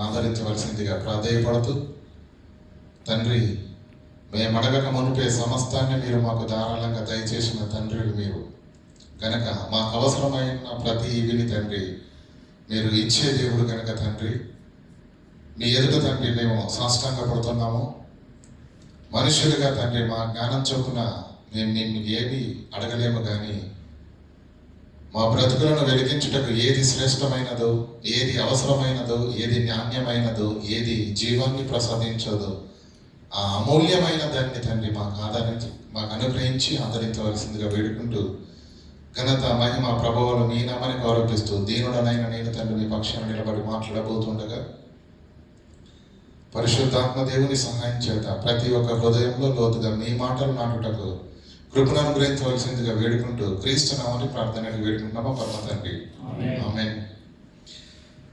ఆదరించవలసిందిగా ప్రాధేయపడుతూ, తండ్రి, మేము అడగక మునిపే సమస్తాన్ని మీరు మాకు ధారాళంగా దయచేసిన తండ్రి మీరు కనుక మాకు అవసరమైన ప్రతి ఇవిని తండ్రి మీరు ఇచ్చే దేవుడు కనుక తండ్రి, మీ ఎదుట తండ్రి మేము సాష్టాంగపడుతున్నాము. మనుషులుగా తండ్రి మా జ్ఞానం చొప్పున మేము ఏమి అడగలేము, కానీ మా బ్రతుకులను వెలిగించుటకు ఏది శ్రేష్టమైనదో, ఏది అవసరమైనదో, ఏది నాణ్యమైనదో, ఏది జీవాన్ని ప్రసాదించదో ఆ అమూల్యమైన దాన్ని తండ్రి మాకు అనుగ్రహించి ఆదరించవలసిందిగా వేడుకుంటూ, ఘనత మహిమ ప్రభావాలు మీ నామని గౌరవిస్తూ దీనుడనైన నేను తండ్రి మీ పక్షాన నిలబడి మాట్లాడబోతుండగా పరిశుద్ధాత్మ దేవుని సహాయం చేత ప్రతి ఒక్క హృదయంలో లోతుగా మీ మాటలు నాటుటకు కృపను అనుగ్రహించవలసిందిగా వేడుకుంటూ క్రీస్తు నామని ప్రార్థనకు వేడుకుంటున్నామా పరమ తండ్రి, ఆమేన్.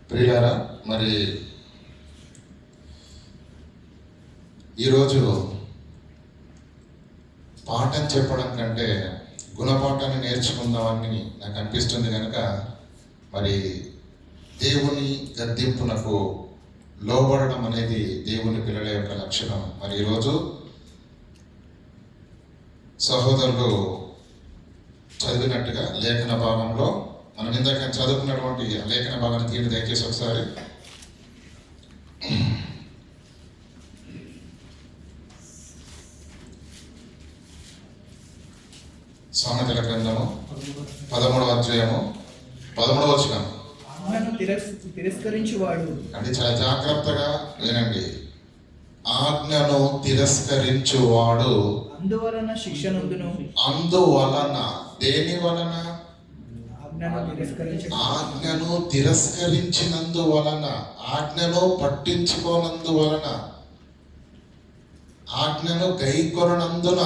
ప్రియులారా, మరి ఈరోజు పాఠం చెప్పడం కంటే గుణపాఠాన్ని నేర్చుకుందామని నాకు అనిపిస్తుంది. కనుక మరి దేవుని గద్దింపునకు లోబడడం అనేది దేవుని పిల్లల యొక్క లక్షణం. మరి ఈరోజు సహోదరులు చదివినట్టుగా లేఖన భాగంలో మనం ఇందాక చదువుకున్నటువంటి లేఖన భాగాన్ని తీయండి దయచేసి ఒకసారి. సామెతల గ్రంథము 13వ అధ్యాయము 13వ వచనం. తిరస్కరించువాడు అంటే చాలా జాగ్రత్తగా వినండి. ఆజ్ఞను తిరస్కరించువాడు అందువలన శిక్ష నొందును. అందువలన, దేని వలన? ఆజ్ఞను తిరస్కరించినందువలన, ఆజ్ఞను పట్టించుకోనందువలన, ఆజ్ఞను గైకొనందున,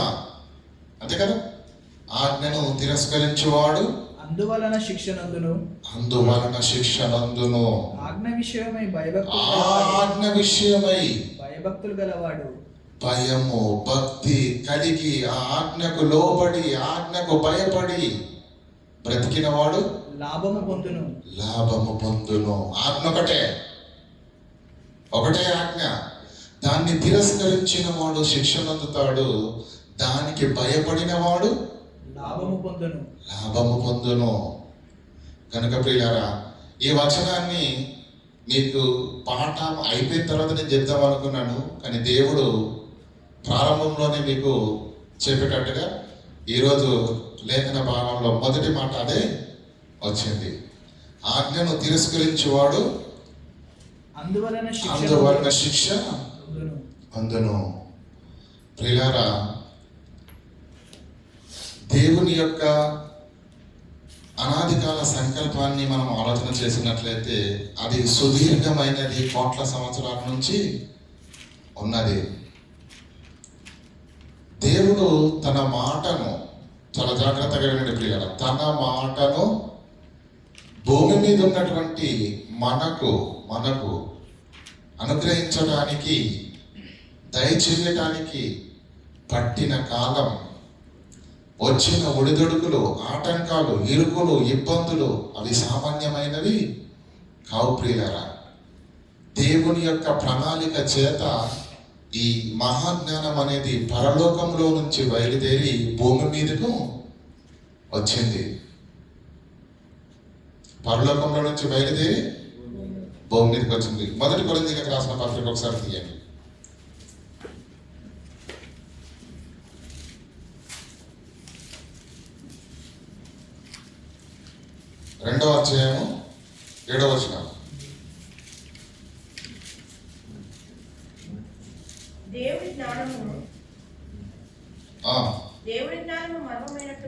అంతే కదా. ఆజ్ఞను తిరస్కరించువాడు అందువలన శిక్ష నందును, అందువలన శిక్ష నందును. ఆజ్ఞ విషయమై భయభక్తులు గలవాడు భయము భక్తి కలిగి ఆ ఆజ్ఞకు లోబడి ఆజ్ఞకు భయపడి బ్రతికిన వాడు లాభము పొందును. ఆజ్ఞ ఒకటే ఆజ్ఞ. దాన్ని తిరస్కరించిన వాడు శిక్ష నందుతాడు, దానికి భయపడిన వాడు లాభము పొందును. కనుక ప్రియులారా, ఈ వచనాన్ని మీకు పాఠం అయిపోయిన తర్వాత నేను చెప్దాం అనుకున్నాను, కానీ దేవుడు ప్రారంభంలోనే మీకు చెప్పేటట్టుగా ఈరోజు లేఖన భాగంలో మొదటి మాట అదే వచ్చింది. ఆజ్ఞను తిరస్కరించువాడు అందువలన శిక్ష అందును. ప్రియులారా, దేవుని యొక్క అనాదికాల సంకల్పాన్ని మనం ఆలోచన చేసినట్లయితే అది సుదీర్ఘమైనది, కోట్ల సంవత్సరాల నుంచి ఉన్నది. దేవుడు తన మాటను, చాలా జాగ్రత్తగా వినండి ప్రియులారా, తన మాటను భూమి మీద ఉన్నటువంటి మనకు అనుగ్రహించడానికి, దయచేయటానికి పట్టిన కాలం, వచ్చిన ఒడిదొడుకులు, ఆటంకాలు, ఇరుకులు, ఇబ్బందులు అవి సామాన్యమైనవి కావు ప్రియులారా. దేవుని యొక్క ప్రణాళిక చేత ఈ మహాజ్ఞానం అనేది పరలోకంలో నుంచి బయలుదేరి భూమి మీదకు వచ్చింది. పరలోకంలో నుంచి బయలుదేరి భూమి మీదకి వచ్చింది. మొదటి కొరింథీయులకు రాసిన పత్రిక ఒకసారి తీయండి. 2వ అధ్యాయము 7వ వచనం.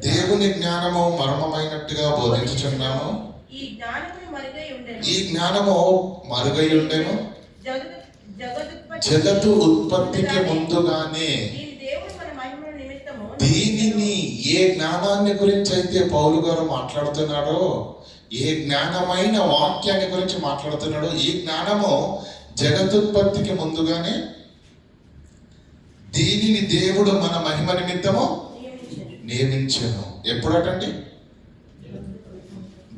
దేవుని జ్ఞానము మర్మమైనట్టుగా బోధించుచున్నాము. ఈ జ్ఞానము మరుగై ఉండెను జగత్తు ఉత్పత్తికి ముందుగానే. దీనిని, ఏ జ్ఞానాన్ని గురించి అయితే పౌలు గారు మాట్లాడుతున్నాడో, ఏ జ్ఞానమైన వాక్యాన్ని గురించి మాట్లాడుతున్నాడో, ఈ జ్ఞానము జగతుత్పత్తికి ముందుగానే దీనిని దేవుడు మన మహిమ నిమిత్తము నియమించెను. ఎప్పుడటండి?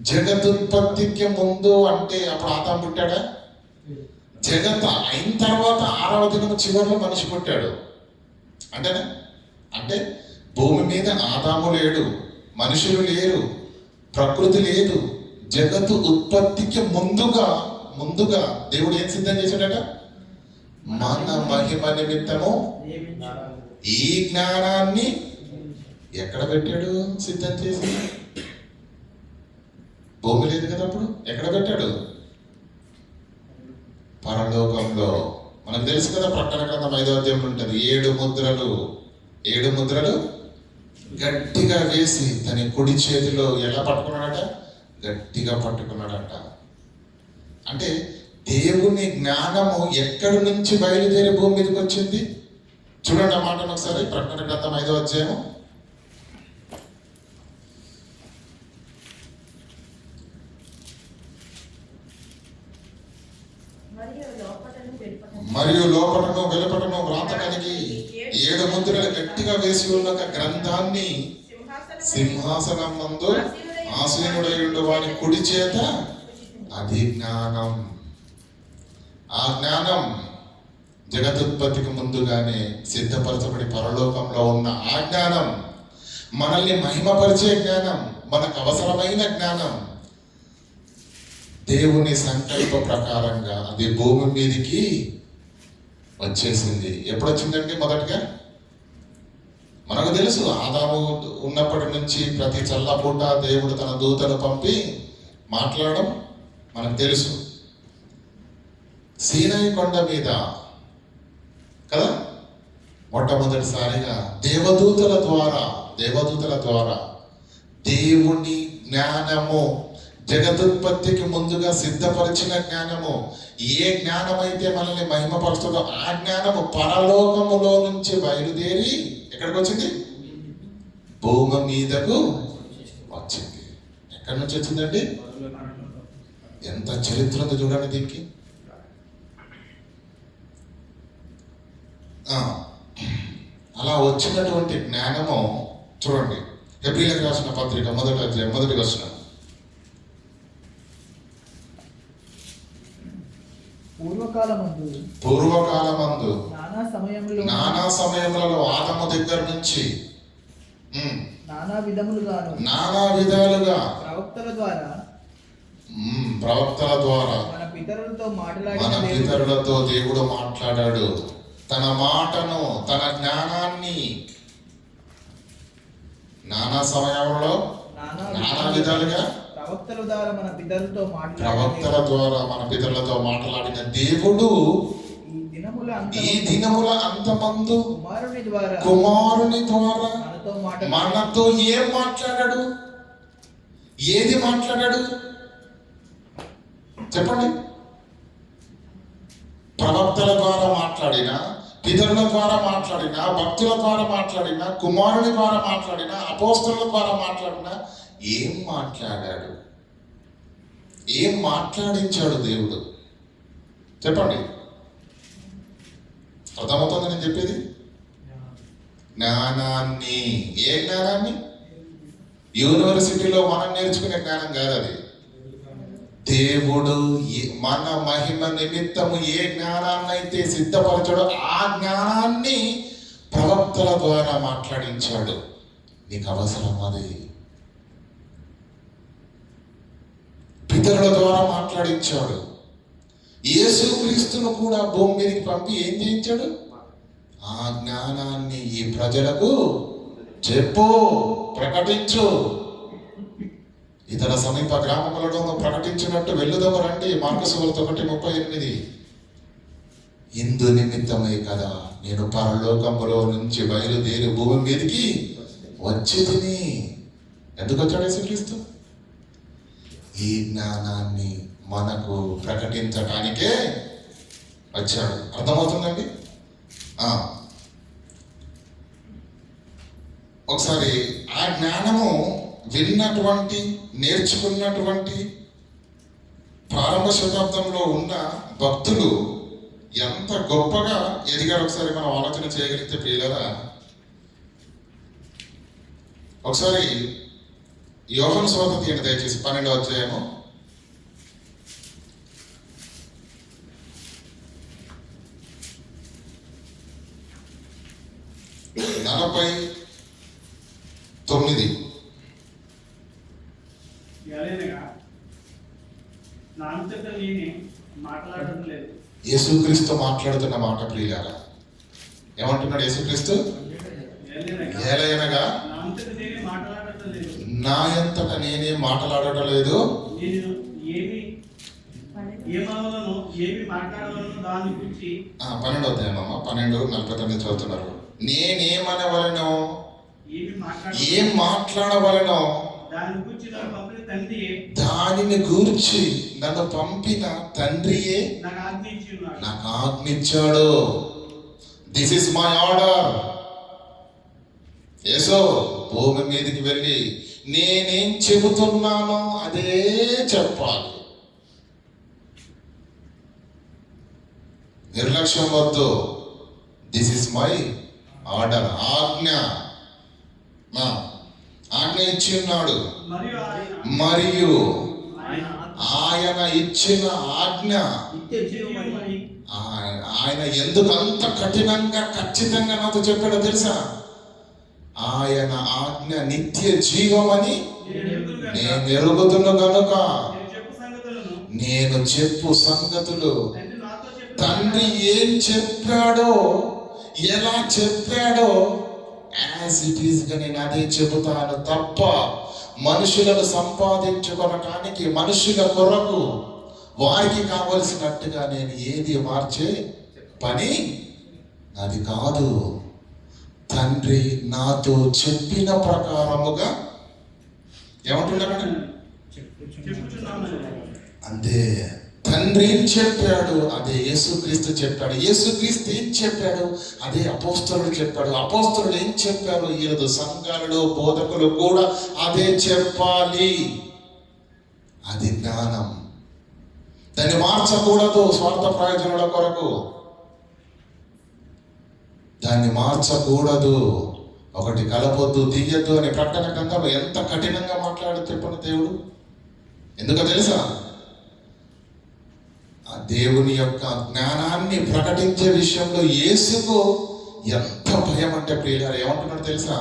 జగతుత్పత్తికి ముందు. అంటే అప్పుడు ఆదాము పుట్టాడా? జగత్ అయిన తర్వాత 6వ దినం చివరిలో మనిషి పుట్టాడు. అంటేనే అంటే భూమి మీద ఆదాము లేడు, మనుషులు లేరు, ప్రకృతి లేదు. జగత్తు ఉత్పత్తికి ముందుగా దేవుడు ఏం సిద్ధం చేశాడట? మన మహిమ నిమిత్తము ఈ జ్ఞానాన్ని ఎక్కడ పెట్టాడు? సిద్ధం చేసి భూమి లేదు కదా అప్పుడు. ఎక్కడ పెట్టాడు? పరలోకంలో. మనకు తెలుసు కదా, ప్రకటన గ్రంథం 5వ అధ్యాయంలో ఉంటుంది. 7 ముద్రలు గట్టిగా వేసి తన కుడి చేతిలో ఎలా పట్టుకున్నాడట? గట్టిగా పట్టుకున్నాడట. అంటే దేవుని జ్ఞానము ఎక్కడి నుంచి బయలుదేరి భూమి మీదకి వచ్చింది? చూడండి ఆ మాటను ఒకసారి. ప్రకటన గ్రంథం 5వ అధ్యాయం మరియు లోపటను వెలుపటను వ్రాతడానికి 7 ముద్రలు గట్టిగా వేసి ఉన్న ఒక గ్రంథాన్ని సింహాసనం ముందు ఆసీనుడయుండు వారి కుడి చేత, అది జ్ఞానం. ఆ జ్ఞానం జగదుత్పత్తికి ముందుగానే సిద్ధపరచబడి పరలోకంలో ఉన్న ఆ జ్ఞానం, మనల్ని మహిమపరిచే జ్ఞానం, మనకు అవసరమైన జ్ఞానం, దేవుని సంకల్ప ప్రకారంగా అది భూమి మీదకి వచ్చేసింది. ఎప్పుడు వచ్చిందండి? మొదటిగా మనకు తెలుసు, ఆదాము ఉన్నప్పటి నుంచి ప్రతి చల్లపూట దేవుడు తన దూతను పంపి మాట్లాడడం మనకు తెలుసు. సీనాయి కొండ మీద కదా మొట్టమొదటిసారిగా దేవదూతల ద్వారా దేవుని జ్ఞానము, జగదుత్పత్తికి ముందుగా సిద్ధపరిచిన జ్ఞానము, ఏ జ్ఞానమైతే మనల్ని మహిమపరుస్తుందో ఆ జ్ఞానము పరలోకములో నుంచి బయలుదేరి ఎక్కడికి వచ్చింది? భూమి మీదకు వచ్చింది. ఎక్కడి నుంచి వచ్చిందండి? ఎంత చరిత్ర ఉంది చూడండి దీనికి. అలా వచ్చినటువంటి జ్ఞానము చూడండి. హెబ్రీయులకు రాసిన పత్రిక 1వ అధ్యాయం 1వ వచనం. పూర్వకాలమందు నానా సమయములలో ఆదాము దగ్గర నుంచి నానా విధాలుగా ప్రవక్తల ద్వారా మన పితరులతో దేవుడు మాట్లాడాడు. తన మాటను, తన జ్ఞానాన్ని నానా సమయంలో నానా విధాలుగా ప్రవక్తల ద్వారా మన పితరులతో మాట్లాడిన దేవుడు ఈ దినముల అంతమందు కుమారుని ద్వారా మనతో ఏం మాట్లాడాడు? ఏది మాట్లాడాడు చెప్పండి? ప్రవక్తల ద్వారా మాట్లాడిన, పితరుల ద్వారా మాట్లాడిన, భక్తుల ద్వారా మాట్లాడిన, కుమారుని ద్వారా మాట్లాడిన, అపోస్తలుల ద్వారా మాట్లాడిన, ఏం మాట్లాడాడు? ఏం మాట్లాడించాడు దేవుడు చెప్పండి? అర్థమవుతుంది నేను చెప్పేది? జ్ఞానాన్ని. ఏ జ్ఞానాన్ని? యూనివర్సిటీలో మనం నేర్చుకునే జ్ఞానం కాదు అది. దేవుడు మన మహిమ నిమిత్తము ఏ జ్ఞానాన్ని అయితే సిద్ధపరచాడో ఆ జ్ఞానాన్ని ప్రవక్తల ద్వారా మాట్లాడించాడు. నీకు అవసరం అది. పితరుల ద్వారా మాట్లాడించాడు. యేసుక్రీస్తును కూడా భూమి మీదకి పంపి ఏం చేయించాడు? ఆ జ్ఞానాన్ని ఈ ప్రజలకు చెప్పు, ప్రకటించు. ఇతర సమీప గ్రామములను ప్రకటించినట్టు వెళ్ళుదము రండి. మార్కు సువార్త 1:38. ఇందు నిమిత్తమే కదా నేను పరలోకములో నుంచి బయలుదేరి భూమి మీదకి వచ్చి తిని. ఎందుకు వచ్చాడు యేసుక్రీస్తు? ఈ జ్ఞానాన్ని మనకు ప్రకటించడానికే వచ్చాడు. అర్థమవుతుందండి? ఒకసారి ఆ జ్ఞానము విన్నటువంటి, నేర్చుకున్నటువంటి ప్రారంభ శతాబ్దంలో ఉన్న భక్తులు ఎంత గొప్పగా ఎదిగారు ఒకసారి మనం ఆలోచన చేయగలిగితే ప్రియులారా, ఒకసారి యోహాను సువార్త తీయండి దయచేసి 12వ అధ్యాయము. 49. ఎలాగనగా నా అంతట నేనే మాట్లాడడం లేదు. యేసుక్రీస్తు మాట్లాడుతున్న మాట ప్రియులారా, ఏమంటున్నాడు యేసుక్రీస్తు? ఏలయనగా నా అంతట నేనే మాట్లాడటం లేదు. నా అంతట నేనే మాట్లాడటం లేదు. నేను ఏమవలను ఏమి మాట్లాడవలను దాని గురించి 12వ అధ్యాయమమ్మ, 12:49 చదువుతున్నారు. నేనేమనవలను, ఏం మాట్లాడవలను, దానిని గూర్చి నన్ను పంపిన తండ్రియే నాకు ఆజ్ఞించాడు. This is my order. యేసు భూమి మీదకి వెళ్ళి నేనేం చెబుతున్నానో అదే చెప్పాలి. నిర్లక్ష్యం వద్దు. This is my order. ఆజ్ఞ ఇచ్చి ఉన్నాడు. మరియు ఆయన ఇచ్చిన ఆజ్ఞ ఆయన ఎందుకు అంత కఠినంగా ఖచ్చితంగా నాతో చెప్పాడో తెలుసా? ఆయన ఆజ్ఞ నిత్య జీవమని నేను ఎరుగుతున్న కనుక నేను చెప్పు సంగతులు తండ్రి ఏం చెప్పాడో, ఎలా చెప్పాడో యాజ్ ఇట్ ఈస్ గా నేను అదే చెబుతాను తప్ప మనుషులను సంపాదించుకోవడానికి, మనుషుల కొరకు వారికి కావలసినట్టుగా నేను ఏది మార్చే పని అది కాదు. తండ్రి నాతో చెప్పిన ప్రకారముగా ఏమంటున్నాడు అంతే. తండ్రి ఏం చెప్పాడు అదే యేసుక్రీస్తు చెప్పాడు. యేసుక్రీస్తు ఏం చెప్పాడు అదే అపోస్తలుడు చెప్పాడు. అపోస్తలుడు ఏం చెప్పారు ఈరోజు సంఘాలలో బోధకులు కూడా అదే చెప్పాలి. అది జ్ఞానం. దాన్ని మార్చకూడదు స్వార్థ ప్రయోజనాల కొరకు. దాన్ని మార్చకూడదు. ఒకటి కలపొద్దు, తీయద్దు అని ప్రకటన గ్రంథంలో ఎంత కఠినంగా మాట్లాడు చెప్పండి దేవుడు. ఎందుకో తెలుసా? ఆ దేవుని యొక్క జ్ఞానాన్ని ప్రకటించే విషయంలో యేసుకు ఎంత భయం అంటే ప్రియులారా, ఏమంటున్నాడు తెలుసా?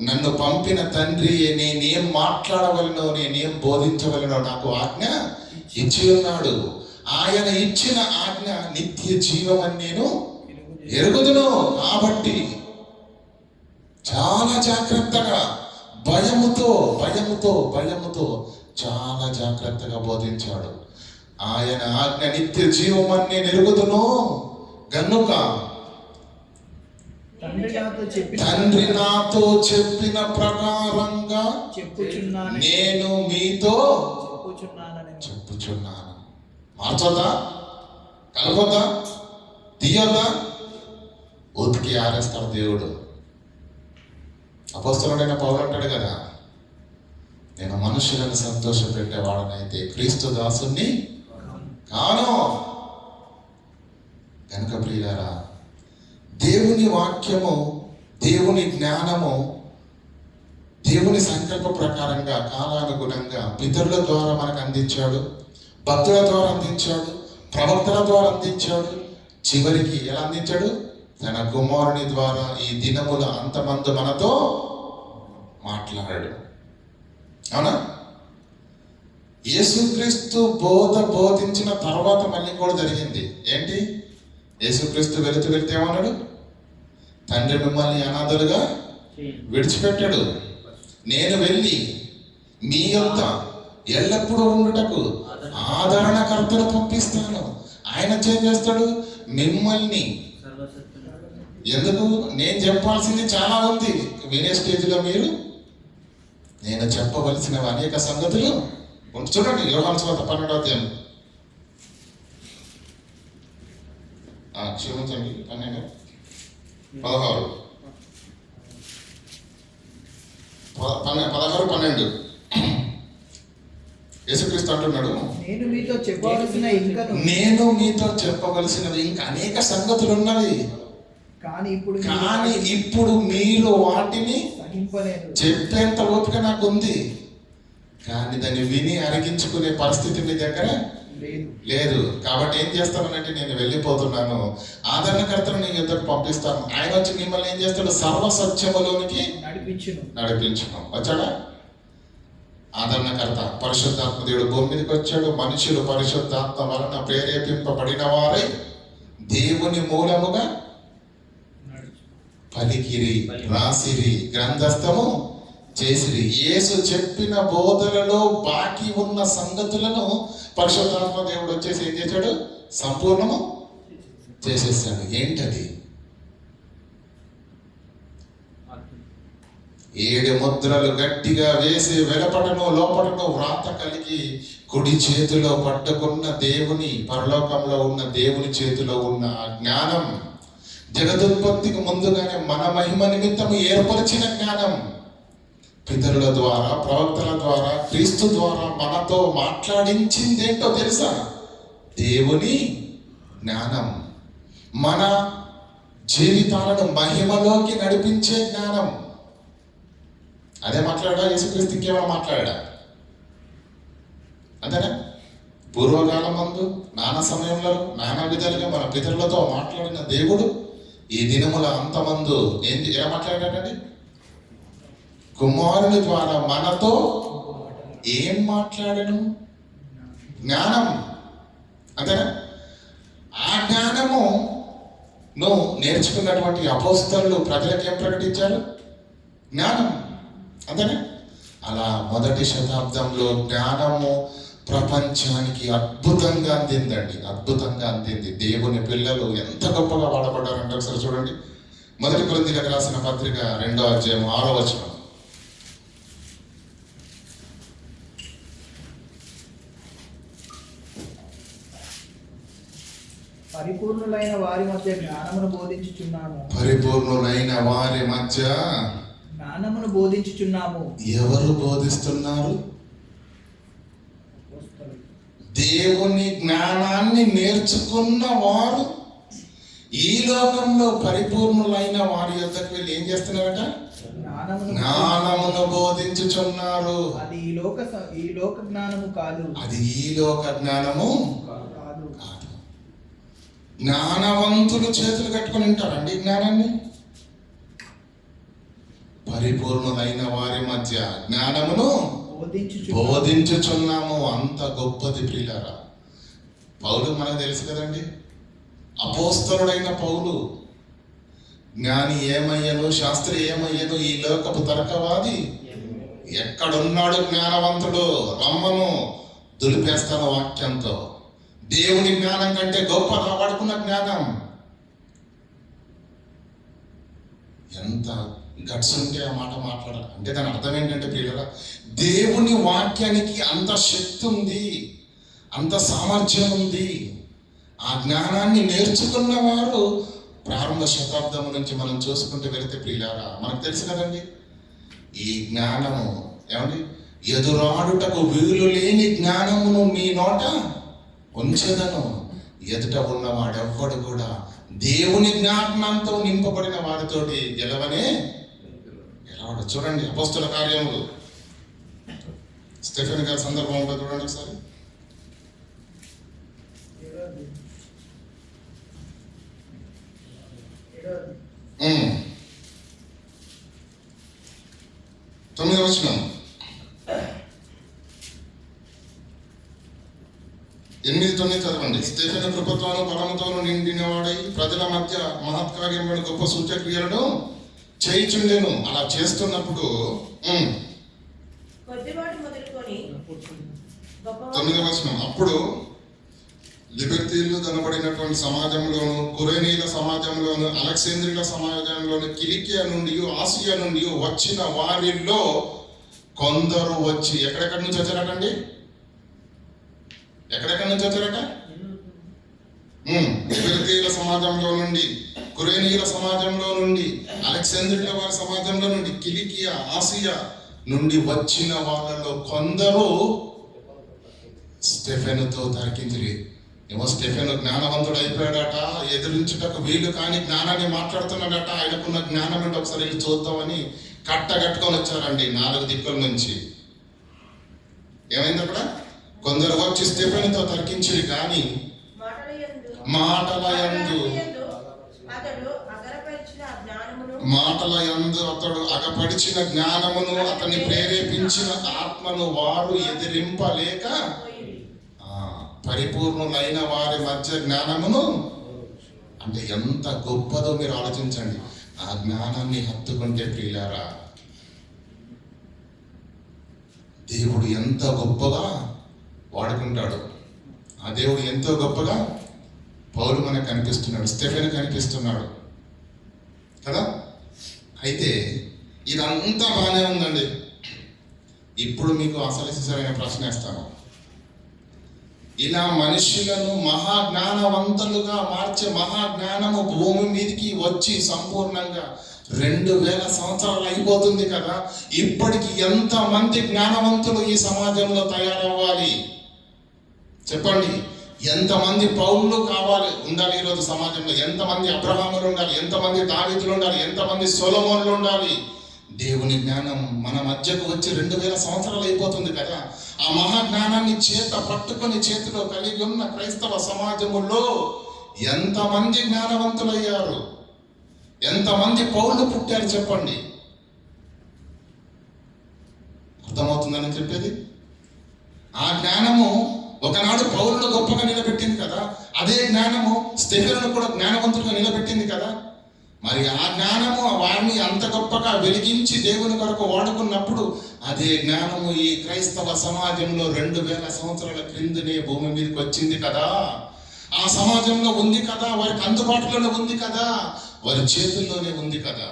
నన్ను పంపిన తండ్రి నేనేం మాట్లాడవలనో, నేనేం బోధించవలనో నాకు ఆజ్ఞ ఇచ్చి ఉన్నాడు. ఆయన ఇచ్చిన ఆజ్ఞ నిత్య జీవమని నేను ఎరుగుదును. కాబట్టి చాలా జాగ్రత్తగా భయముతో చాలా జాగ్రత్తగా బోధించాడు. ఆయన ఆజ్ఞ నిత్య జీవమని నేను ఎరుగుదును గనుక తండ్రి నాతో చెప్పిన ప్రకారంగా నేను మీతో చెప్పుచున్నాను. మార్చొద్దా, కలపొద్దా, తీయొద్దా? ఉతికి ఆరేస్తాడు దేవుడు. అపోస్తలుడైన పౌలు అంటాడు కదా, నేను మనుషులను సంతోషపెట్టేవాడనైతే క్రీస్తు దాసుని కాను. కనుక ప్రియులారా, దేవుని వాక్యము, దేవుని జ్ఞానము దేవుని సంకల్ప ప్రకారంగా కాలానుగుణంగా పితరుల ద్వారా మనకు అందించాడు, భక్తుల ద్వారా అందించాడు, ప్రవక్తల ద్వారా అందించాడు. చివరికి ఎలా అందించాడు? తన కుమారుని ద్వారా ఈ దినముల అంతమందు మనతో మాట్లాడాడు. అవునా? యేసుక్రీస్తు బోధించిన తర్వాత మళ్ళీ కూడా జరిగింది ఏంటి? యేసుక్రీస్తు వెళితే ఏమన్నాడు? తండ్రి మిమ్మల్ని అనాథలుగా విడిచిపెట్టాడు. నేను వెళ్ళి మీ యొక్క ఎల్లప్పుడూ ఉండుటకు ఆదరణకర్తను పంపిస్తాను. ఆయన ఏం చేస్తాడు? మిమ్మల్ని. ఎందుకు? నేను చెప్పాల్సింది చాలా ఉంది. వినే స్టేజ్లో మీరు నేను చెప్పవలసిన అనేక సంగతులు చూడండి. యోహాను సువార్త 12వ అధ్యాయం, క్షమించండి 16-12 యేసుక్రీస్తు అంటున్నాడు, నేను మీతో చెప్పవలసినవి ఇంకా అనేక సంగతులు ఉన్నవి, కానీ ఇప్పుడు మీరు వాటిని చెప్పేంత ఓపిక నాకు ఉంది. కానీ దాన్ని విని అరిగించుకునే పరిస్థితి మీ దగ్గర లేదు. లేదు. కాబట్టి ఏం చేస్తానంటే నేను వెళ్ళిపోతున్నాను, ఆదరణకర్తను నీ యుద్ధకు పంపిస్తాను, ఆయన వచ్చి మిమ్మల్ని ఏం చేస్తాడు, సర్వసత్యములోనికి నడిపించును. వచ్చాడా ఆదరణకర్త? పరిశుద్ధాత్మ దేవుడు భూమి మీదకి వచ్చాడు. మనుషులు పరిశుద్ధాత్మ వలన ప్రేరేపింపబడిన వారై దేవుని మూలముగా పలికిరి, రాసిరి, గ్రంథస్థము చేసిరి. యేసు చెప్పిన బోధనలో బాకీ ఉన్న సంగతులను పరిశుద్ధాత్మ దేవుడు వచ్చేసి ఏం చేశాడు, సంపూర్ణము చేసేసాడు. ఏంటది? 7 ముద్రలు గట్టిగా వేసి వెలపటను లోపటను వ్రాత కలిగి కుడి చేతిలో పట్టుకున్న దేవుని, పరలోకంలో ఉన్న దేవుని చేతిలో ఉన్న ఆ జ్ఞానం, జగదుత్పత్తికి ముందుగానే మన మహిమ నిమిత్తము ఏర్పరిచిన జ్ఞానం, పితరుల ద్వారా, ప్రవక్తల ద్వారా, క్రీస్తు ద్వారా మనతో మాట్లాడించిందేంటో తెలుసా? దేవుని జ్ఞానం. మన జీవితాలను మహిమలోకి నడిపించే జ్ఞానం. అదే మాట్లాడా యేసుక్రీస్తు? ఇంకేమైనా మాట్లాడా? అంతేనా? పూర్వకాలం మందు నానా సమయంలో నానా విధాలుగా మన పితరులతో మాట్లాడిన దేవుడు ఈ దినముల అంతమందు ఎలా మాట్లాడాడండి? కుమారుని ద్వారా మనతో ఏం మాట్లాడను? జ్ఞానం. అంతేనా? ఆ జ్ఞానము నువ్వు నేర్చుకున్నటువంటి అపోస్తలులు ప్రజలకు ఏం ప్రకటించారు? జ్ఞానం. అంతేనా? అలా మొదటి శతాబ్దంలో జ్ఞానము ప్రపంచానికి అద్భుతంగా అందిందండి, అద్భుతంగా అందింది. దేవుని పిల్లలు ఎంత గొప్పగా వాడబడ్డారంటే ఒకసారి చూడండి. మొదటి కొరింథీయులకు రాసిన పత్రిక 2వ అధ్యాయం 6వ వచనం. పరిపూర్ణులైన వారి మధ్య జ్ఞానమును బోధించుచున్నాము. పరిపూర్ణులైన వారి మధ్య జ్ఞానమును బోధించుచున్నాము. ఎవరు బోధిస్తున్నారు? దేవుని జ్ఞానాన్ని నేర్చుకున్న వారు ఈ లోకంలో పరిపూర్ణులైన వారి యొద్దకు వెళ్ళి ఏం చేస్తున్నారట? జ్ఞానమును బోధించుచున్నారు. అది ఈ లోక జ్ఞానము కాదు. అది ఈ లోక జ్ఞానము కాదు. జ్ఞానవంతులు చేతులు కట్టుకొని ఉంటారండి జ్ఞానాన్ని. పరిపూర్ణులైన వారి మధ్య జ్ఞానమును బోధించుచున్నాము. అంత గొప్పది ప్రియులారా. పౌలు మనకు తెలుసు కదండి, అపోస్తలుడైన పౌలు. జ్ఞాని ఏమయ్యను, శాస్త్రి ఏమయ్యను, ఈ లోకపు తర్కవాది ఎక్కడున్నాడు జ్ఞానవంతుడు? రమ్మను, దులిపేస్తాను వాక్యంతో. దేవుని జ్ఞానం కంటే గొప్ప రాబడుకున్న జ్ఞానం. ఎంత గట్స్ ఉంటే ఆ మాట మాట్లాడాలి అంటే దాని అర్థం ఏంటంటే ప్రియులారా, దేవుని వాక్యానికి అంత శక్తి ఉంది, అంత సామర్థ్యం ఉంది. ఆ జ్ఞానాన్ని నేర్చుకున్న వారు ప్రారంభ శతాబ్దం నుంచి మనం చూసుకుంటూ వెళితే ప్రియులారా, మనకు తెలుసు కదండి, ఈ జ్ఞానము ఏమండి, ఎదురాడుటకు వీలు లేని జ్ఞానమును మీ నోట ఉంచెదను. ఎదుట ఉన్నవాడెవ్వడు కూడా దేవుని జ్ఞానంతో నింపబడిన వారితోటి గెలవడు. చూడండి అపోస్తుల కార్యములు, స్టెఫెన్ గారి సందర్భం ఉంటుంది చూడండి ఒకసారి. తొమ్మిది వచనం, 8-9 చదవండి. స్టెఫెను కృపతోను బలముతోను నిండినవాడై ప్రజల మధ్య మహత్కార్యములను గొప్ప సూచక్రియలను చేయుచుండెను. అలా చేస్తున్నప్పుడు 9వ వచనం, అప్పుడు లిబర్తీలు కనబడినటువంటి సమాజంలోను, కురేనీల సమాజంలోను, అలెగ్జాంద్రియుల సమాజంలోను, కిలికియా నుండి, ఆసియా నుండి వచ్చిన వారిలో కొందరు వచ్చి ఎక్కడెక్కడి నుంచి వచ్చారటండి? ఎక్కడెక్కడి నుంచి వచ్చారట? లిబర్తీయుల సమాజంలో నుండి, కురేనీయుల సమాజంలో నుండి, అలెగ్జాంద్రియుల వారి సమాజంలో నుండి, కిలికియా, ఆసియా నుండి వచ్చిన వాళ్ళలో కొందరు స్టెఫెనుతో తర్కించిరి. ఏమో స్టెఫెను జ్ఞానవంతుడు అయిపోయాడట, ఎదురించుటకు వీలు కాని జ్ఞానాన్ని మాట్లాడుతున్నాడట, ఆయనకున్న జ్ఞానం అంటే ఒకసారి వెళ్ళి చూద్దామని కట్టగట్టుకొని వచ్చారండి 4 దిక్కుల నుంచి. ఏమైంది అక్కడ? కొందరు వచ్చి స్టెఫెనుతో తర్కించిరి కానీ మాటలయందు అతడు అగపరిచిన జ్ఞానమును అతన్ని ప్రేరేపించిన ఆత్మను వారు ఎదిరింపలేక పరిపూర్ణులైన వారి మధ్య జ్ఞానమును, అంటే ఎంత గొప్పదో మీరు ఆలోచించండి. ఆ జ్ఞానాన్ని హత్తుకుంటే ప్రియులారా, దేవుడు ఎంత గొప్పగా వాడుకుంటాడు. ఆ దేవుడు ఎంతో గొప్పగా పౌలు మనకు కనిపిస్తున్నాడు, స్టెఫెన్ కనిపిస్తున్నాడు కదా. అయితే ఇదంతా బాగానే ఉందండి. ఇప్పుడు మీకు అసలు సరైన ప్రశ్న వేస్తాను. ఇలా మనుషులను మహాజ్ఞానవంతులుగా మార్చే మహాజ్ఞానము భూమి మీదకి వచ్చి సంపూర్ణంగా 2000 సంవత్సరాలు అయిపోతుంది కదా. ఇప్పటికి ఎంతమంది జ్ఞానవంతులు ఈ సమాజంలో తయారవ్వాలి చెప్పండి? ఎంతమంది పౌలు కావాలి ఉండాలి ఈరోజు సమాజంలో? ఎంతమంది అబ్రహాములు ఉండాలి? ఎంతమంది దావీదులు ఉండాలి? ఎంతమంది సొలొమోనులు ఉండాలి? దేవుని జ్ఞానం మన మధ్యకు వచ్చి 2000 సంవత్సరాలు అయిపోతుంది కదా. ఆ మహాజ్ఞానాన్ని పట్టుకొని చేతిలో కలిగి ఉన్న క్రైస్తవ సమాజములో ఎంతమంది జ్ఞానవంతులయ్యారు? ఎంతమంది పౌలు పుట్టారు చెప్పండి? అర్థమవుతుందని చెప్పేది. ఆ జ్ఞానము ఒకనాడు పౌలును గొప్పగా నిలబెట్టింది కదా. అదే జ్ఞానము స్టెఫెనును కూడా జ్ఞానవంతులుగా నిలబెట్టింది కదా. మరి ఆ జ్ఞానము వారిని అంత గొప్పగా వెలిగించి దేవుని కొరకు వాడుకున్నప్పుడు అదే జ్ఞానము ఈ క్రైస్తవ సమాజంలో 2000 సంవత్సరాల క్రిందనే భూమి మీదకి వచ్చింది కదా. ఆ సమాజంలో ఉంది కదా, వారికి అందుబాటులోనే ఉంది కదా, వారి చేతుల్లోనే ఉంది కదా.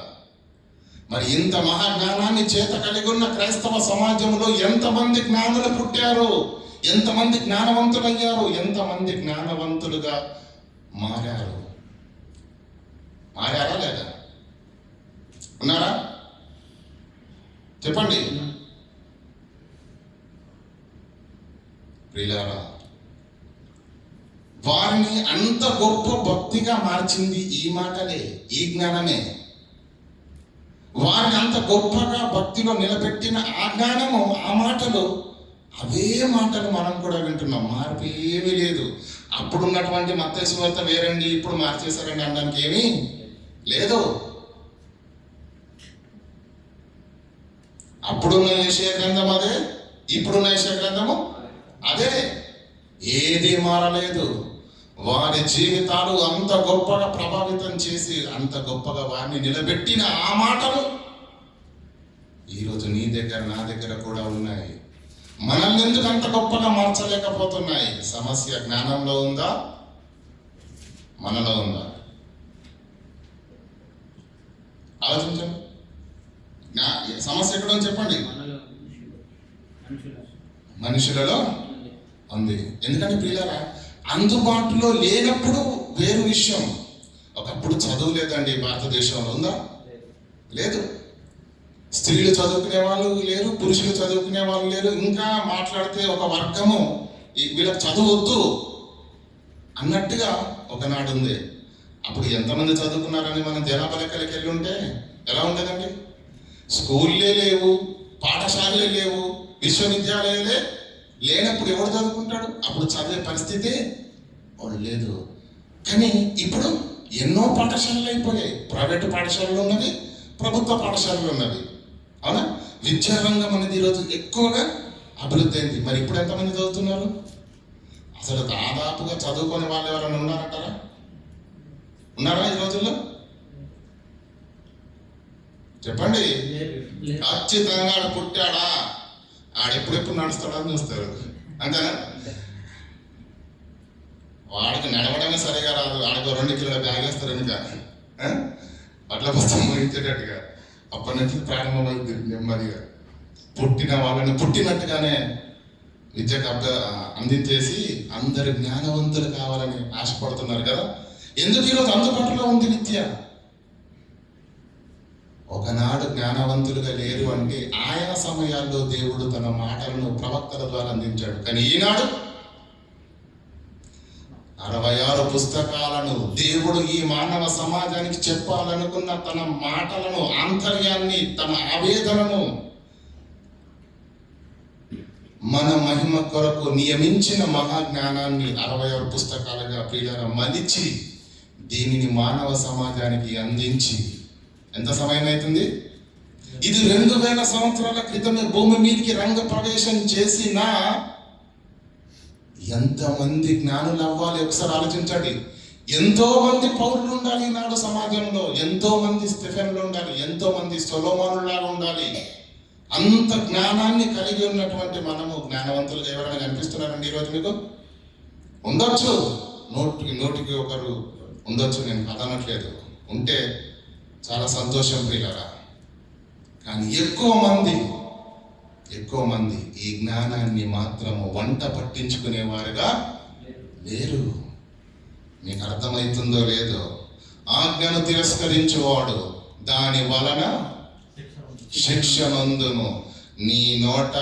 మరి ఇంత మహాజ్ఞానాన్ని చేత కలిగి ఉన్న క్రైస్తవ సమాజంలో ఎంతమంది జ్ఞానులు పుట్టారు? ఎంతమంది జ్ఞానవంతులయ్యారు? ఎంతమంది జ్ఞానవంతులుగా మారారు? మారారా లేదా? ఉన్నారా చెప్పండి ప్రియులారా. వారిని అంత గొప్ప భక్తిగా మార్చింది ఈ మాటలే, ఈ జ్ఞానమే. వారిని అంత గొప్పగా భక్తిలో నిలబెట్టిన ఆ జ్ఞానము, ఆ మాటలు, అవే మాటలు మనం కూడా వింటున్నాం. మార్పు ఏమీ లేదు. అప్పుడు ఉన్నటువంటి మత్తయి సువార్త వేరండి, ఇప్పుడు మార్చేశారండి అనడానికి ఏమీ లేదు. అప్పుడున్న యెషయా గ్రంథం అదే, ఇప్పుడున్న యెషయా గ్రంథము అదే. ఏది మారలేదు. వారి జీవితాలు అంత గొప్పగా ప్రభావితం చేసి అంత గొప్పగా వారిని నిలబెట్టిన ఆ మాటలు ఈరోజు నీ దగ్గర నా దగ్గర కూడా ఉన్నాయి. మనల్ని ఎందుకు అంత గొప్పగా మార్చలేకపోతున్నాయి? సమస్య జ్ఞానంలో ఉందా, మనలో ఉందా? ఆలోచించండి. సమస్య ఎక్కడో చెప్పండి. మనుషులలో ఉంది. ఎందుకంటే ప్రియులారా, అందుబాటులో లేనప్పుడు వేరు విషయం. ఒకప్పుడు చదువు లేదండి భారతదేశంలో, ఉందా? లేదు. స్త్రీలు చదువుకునే వాళ్ళు లేరు, పురుషులు చదువుకునే వాళ్ళు లేరు. ఇంకా మాట్లాడితే ఒక వర్గము వీళ్ళకి చదువొద్దు అన్నట్టుగా ఒకనాడు ఉంది. అప్పుడు ఎంతమంది చదువుకున్నారని మనం జనాభా లెక్కలకి వెళ్ళి ఉంటే ఎలా ఉండదండి? స్కూల్లే లేవు, పాఠశాలలే లేవు, విశ్వవిద్యాలయాలే లేనప్పుడు ఎవడు చదువుకుంటాడు? అప్పుడు చదివే పరిస్థితి లేదు. కానీ ఇప్పుడు ఎన్నో పాఠశాలలు అయిపోయాయి. ప్రైవేటు పాఠశాలలు ఉన్నవి, ప్రభుత్వ పాఠశాలలు ఉన్నవి. అవునా? విద్యారంగం అనేది ఈరోజు ఎక్కువగా అభివృద్ధి అయింది. మరి ఇప్పుడు ఎంతమంది చదువుతున్నారు? అసలు దాదాపుగా చదువుకునే వాళ్ళు ఎవరైనా ఉన్నారంటారా? ఉన్నారా ఈ రోజుల్లో? చెప్పండి. ఖచ్చితంగా ఆడు పుట్టాడా, ఆడెప్పుడెప్పుడు నడుస్తాడా అని చూస్తారు. అంతేనా? వాడికి నడవడమే సరిగా రాదు, ఆడికి 2 కిలోల బ్యాగ్ వేస్తారు ఇంకా అట్లా పుస్తకం ముగించేటట్టుగా. అప్పటి నుంచి ప్రారంభమైంది నెమ్మదిగా. పుట్టిన వాళ్ళని పుట్టినట్టుగానే విద్యకు అందించేసి అందరు జ్ఞానవంతులు కావాలని ఆశపడుతున్నారు కదా. ఎందుకు ఈరోజు అందుబాటులో ఉంది విద్య? ఒకనాడు జ్ఞానవంతులుగా లేరు అంటే ఆయా సమయాల్లో దేవుడు తన మాటలను ప్రవక్తల ద్వారా అందించాడు. కానీ ఈనాడు 66 పుస్తకాలను దేవుడు ఈ మానవ సమాజానికి చెప్పాలనుకున్న తన మాటలను, ఆంతర్యాన్ని, తన ఆవేదనను మన మహిమ కొరకు నియమించిన మహాజ్ఞానాన్ని 66 పుస్తకాలుగా ప్రియులారా మలిచి దీనిని మానవ సమాజానికి అందించి ఎంత సమయం అవుతుంది? ఇది 2000 సంవత్సరాల క్రితమే భూమి మీదకి రంగ ప్రవేశం చేసిన ఎంతమంది జ్ఞానులు అవ్వాలి ఒకసారి ఆలోచించండి. ఎంతో మంది పౌరులు ఉండాలి నాడు సమాజంలో, ఎంతో మంది స్టెఫెన్లు ఉండాలి, ఎంతో మంది సొలొమోనులాగా ఉండాలి. అంత జ్ఞానాన్ని కలిగి ఉన్నటువంటి మనము జ్ఞానవంతులుగా ఎవరైనా కనిపిస్తున్నారండి ఈరోజు మీకు? ఉండొచ్చు, నూటికి ఒకరు ఉండొచ్చు, నేను కదనట్లేదు, ఉంటే చాలా సంతోషం ప్రియులారా. కానీ ఎక్కువ మంది ఈ జ్ఞానాన్ని మాత్రము వంట పట్టించుకునేవారుగా లేరు. మీకు అర్థమవుతుందో లేదో? ఆజ్ఞను తిరస్కరించువాడు దాని వలన శిక్ష నందును. నీ నోట,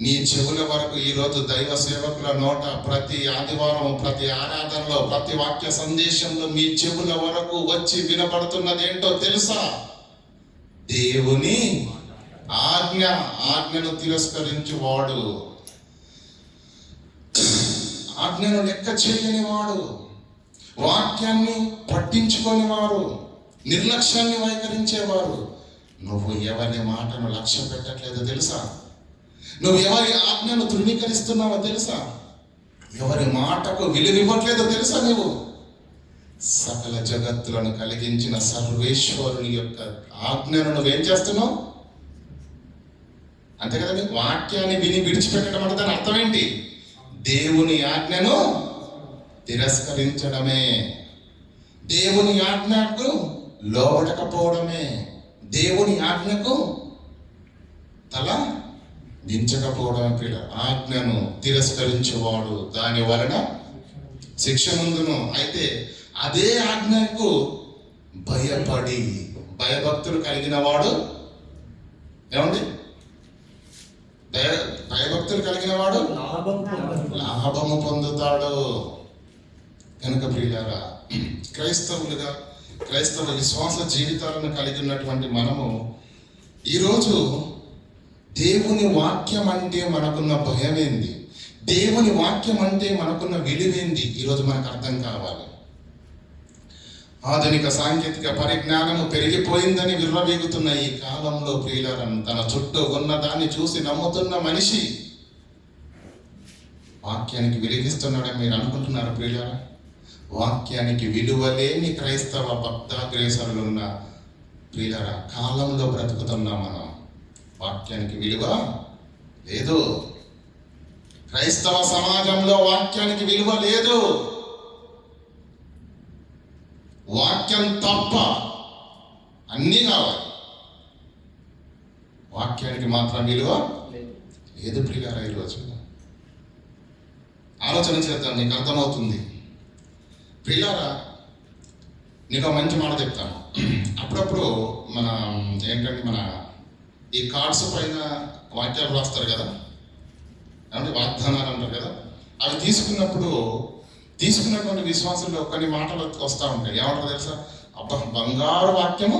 నీ చెవుల వరకు ఈరోజు దైవ సేవకుల నోట ప్రతి ఆదివారం, ప్రతి ఆరాధనలో, ప్రతి వాక్య సందేశంలో మీ చెవుల వరకు వచ్చి వినపడుతున్నది ఏంటో తెలుసా? దేవుని ఆజ్ఞను తిరస్కరించువాడు, ఆజ్ఞను లెక్క చేయని వాడు, వాక్యాన్ని పట్టించుకొని వారు, నిర్లక్ష్యాన్ని వైఖరించేవారు. నువ్వు ఎవరి మాటను లక్ష్య పెట్టట్లేదో తెలుసా? నువ్వు ఎవరి ఆజ్ఞను తృణీకరిస్తున్నావో తెలుసా? ఎవరి మాటకు విలువివ్వట్లేదో తెలుసా? నువ్వు సకల జగత్తులను కలిగించిన సర్వేశ్వరుని యొక్క ఆజ్ఞను నువ్వేం చేస్తున్నావు? అంతే కదా? వాక్యాన్ని విని విడిచిపెట్టడం అంటే దాని అర్థం ఏంటి? దేవుని ఆజ్ఞను తిరస్కరించడమే, దేవుని ఆజ్ఞకు లోబడకపోవడమే, దేవుని ఆజ్ఞకు తల దించకపోవడం. ఆజ్ఞను తిరస్కరించేవాడు దాని వలన శిక్ష నందును. అయితే అదే ఆజ్ఞకు భయపడి భయభక్తులు కలిగిన వాడు ఏమండి? భయభక్తులు కలిగిన వాడు లాభము పొందుతాడు. కనుక ప్రియులారా, క్రైస్తవ విశ్వాస జీవితాలను కలిగి ఉన్నటువంటి మనము ఈరోజు దేవుని వాక్యం అంటే మనకున్న భయం ఏంది, దేవుని వాక్యం అంటే మనకున్న విలువేంది ఈరోజు మనకు అర్థం కావాలి. ఆధునిక సాంకేతిక పరిజ్ఞానము పెరిగిపోయిందని విర్రవీగుతున్న ఈ కాలంలో ప్రియులారను తన చుట్టూ ఉన్న దాన్ని చూసి నమ్ముతున్న మనిషి వాక్యానికి విలువిస్తున్నాడని మీరు అనుకుంటున్నారు ప్రియులారా? వాక్యానికి విలువలేని క్రైస్తవ భక్తాగ్రేసరులున్న ప్రియులారా కాలంలో బ్రతుకుతున్నాం మనం. వాక్యానికి విలువ లేదు. క్రైస్తవ సమాజంలో వాక్యానికి విలువ లేదు. వాక్యం తప్ప అన్నీ కావాలి, వాక్యానికి మాత్రం విలువ లేదు ప్రియులారా. ఈరోజు ఆలోచన చేద్దాం, నీకు అర్థమవుతుంది ప్రియులారా. నీకు మంచి మాట చెప్తాను. అప్పుడప్పుడు మన ఏంటంటే మన ఈ కార్డ్స్ పైన వాక్యాలు రాస్తారు కదా, అంటే వాగ్దానాలు అంటారు కదా, అవి తీసుకున్నటువంటి విశ్వాసంలో కొన్ని మాటలు వస్తూ ఉంటాయి. ఏమంటారు తెలుసా? అబ్బా బంగారు వాక్యము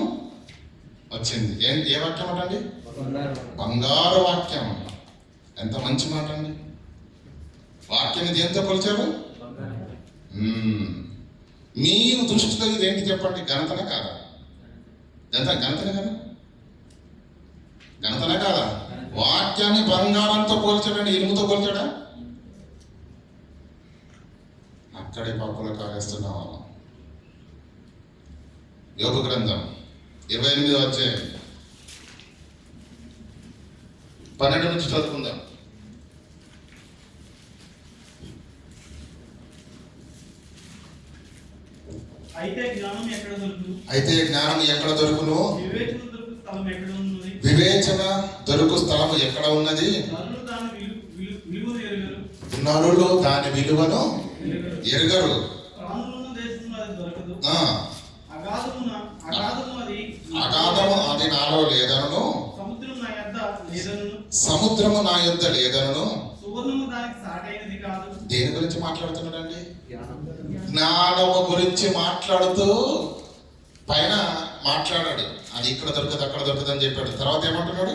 వచ్చింది. ఏ వాక్యం అంటండి? బంగారు వాక్యం. ఎంత మంచి మాట అండి. వాక్యాన్ని దేంతో కొలిచారు? మీరు దృష్టిలో ఇది ఏంటి చెప్పండి? ఘనతనే కాదా? ఘనతనే కదా? ఘనతనే కాదా? వాక్యాన్ని బంగారంతో పోల్చాడండి, ఇనుముతో పోల్చాడా? అక్కడే పాపలు కారేస్తున్నాం. యోబు గ్రంథం 28వ అధ్యాయం 12 నుంచి చదువుకుందాం. అయితే జ్ఞానం ఎక్కడ దొరుకును? వివేచన దొరుకు స్థలము ఎక్కడ ఉన్నది? నరులు దాని విలువను ఎరుగరు. అగాధము అది నాలో లేదను, సముద్రము నా యొద్ద లేదను. దేని గురించి మాట్లాడుతున్నాడండి? జ్ఞానము గురించి మాట్లాడుతూ పైన మాట్లాడాడు, అది ఇక్కడ దొరకదు అక్కడ దొరకదు అని చెప్పాడు. తర్వాత ఏమంటున్నాడు?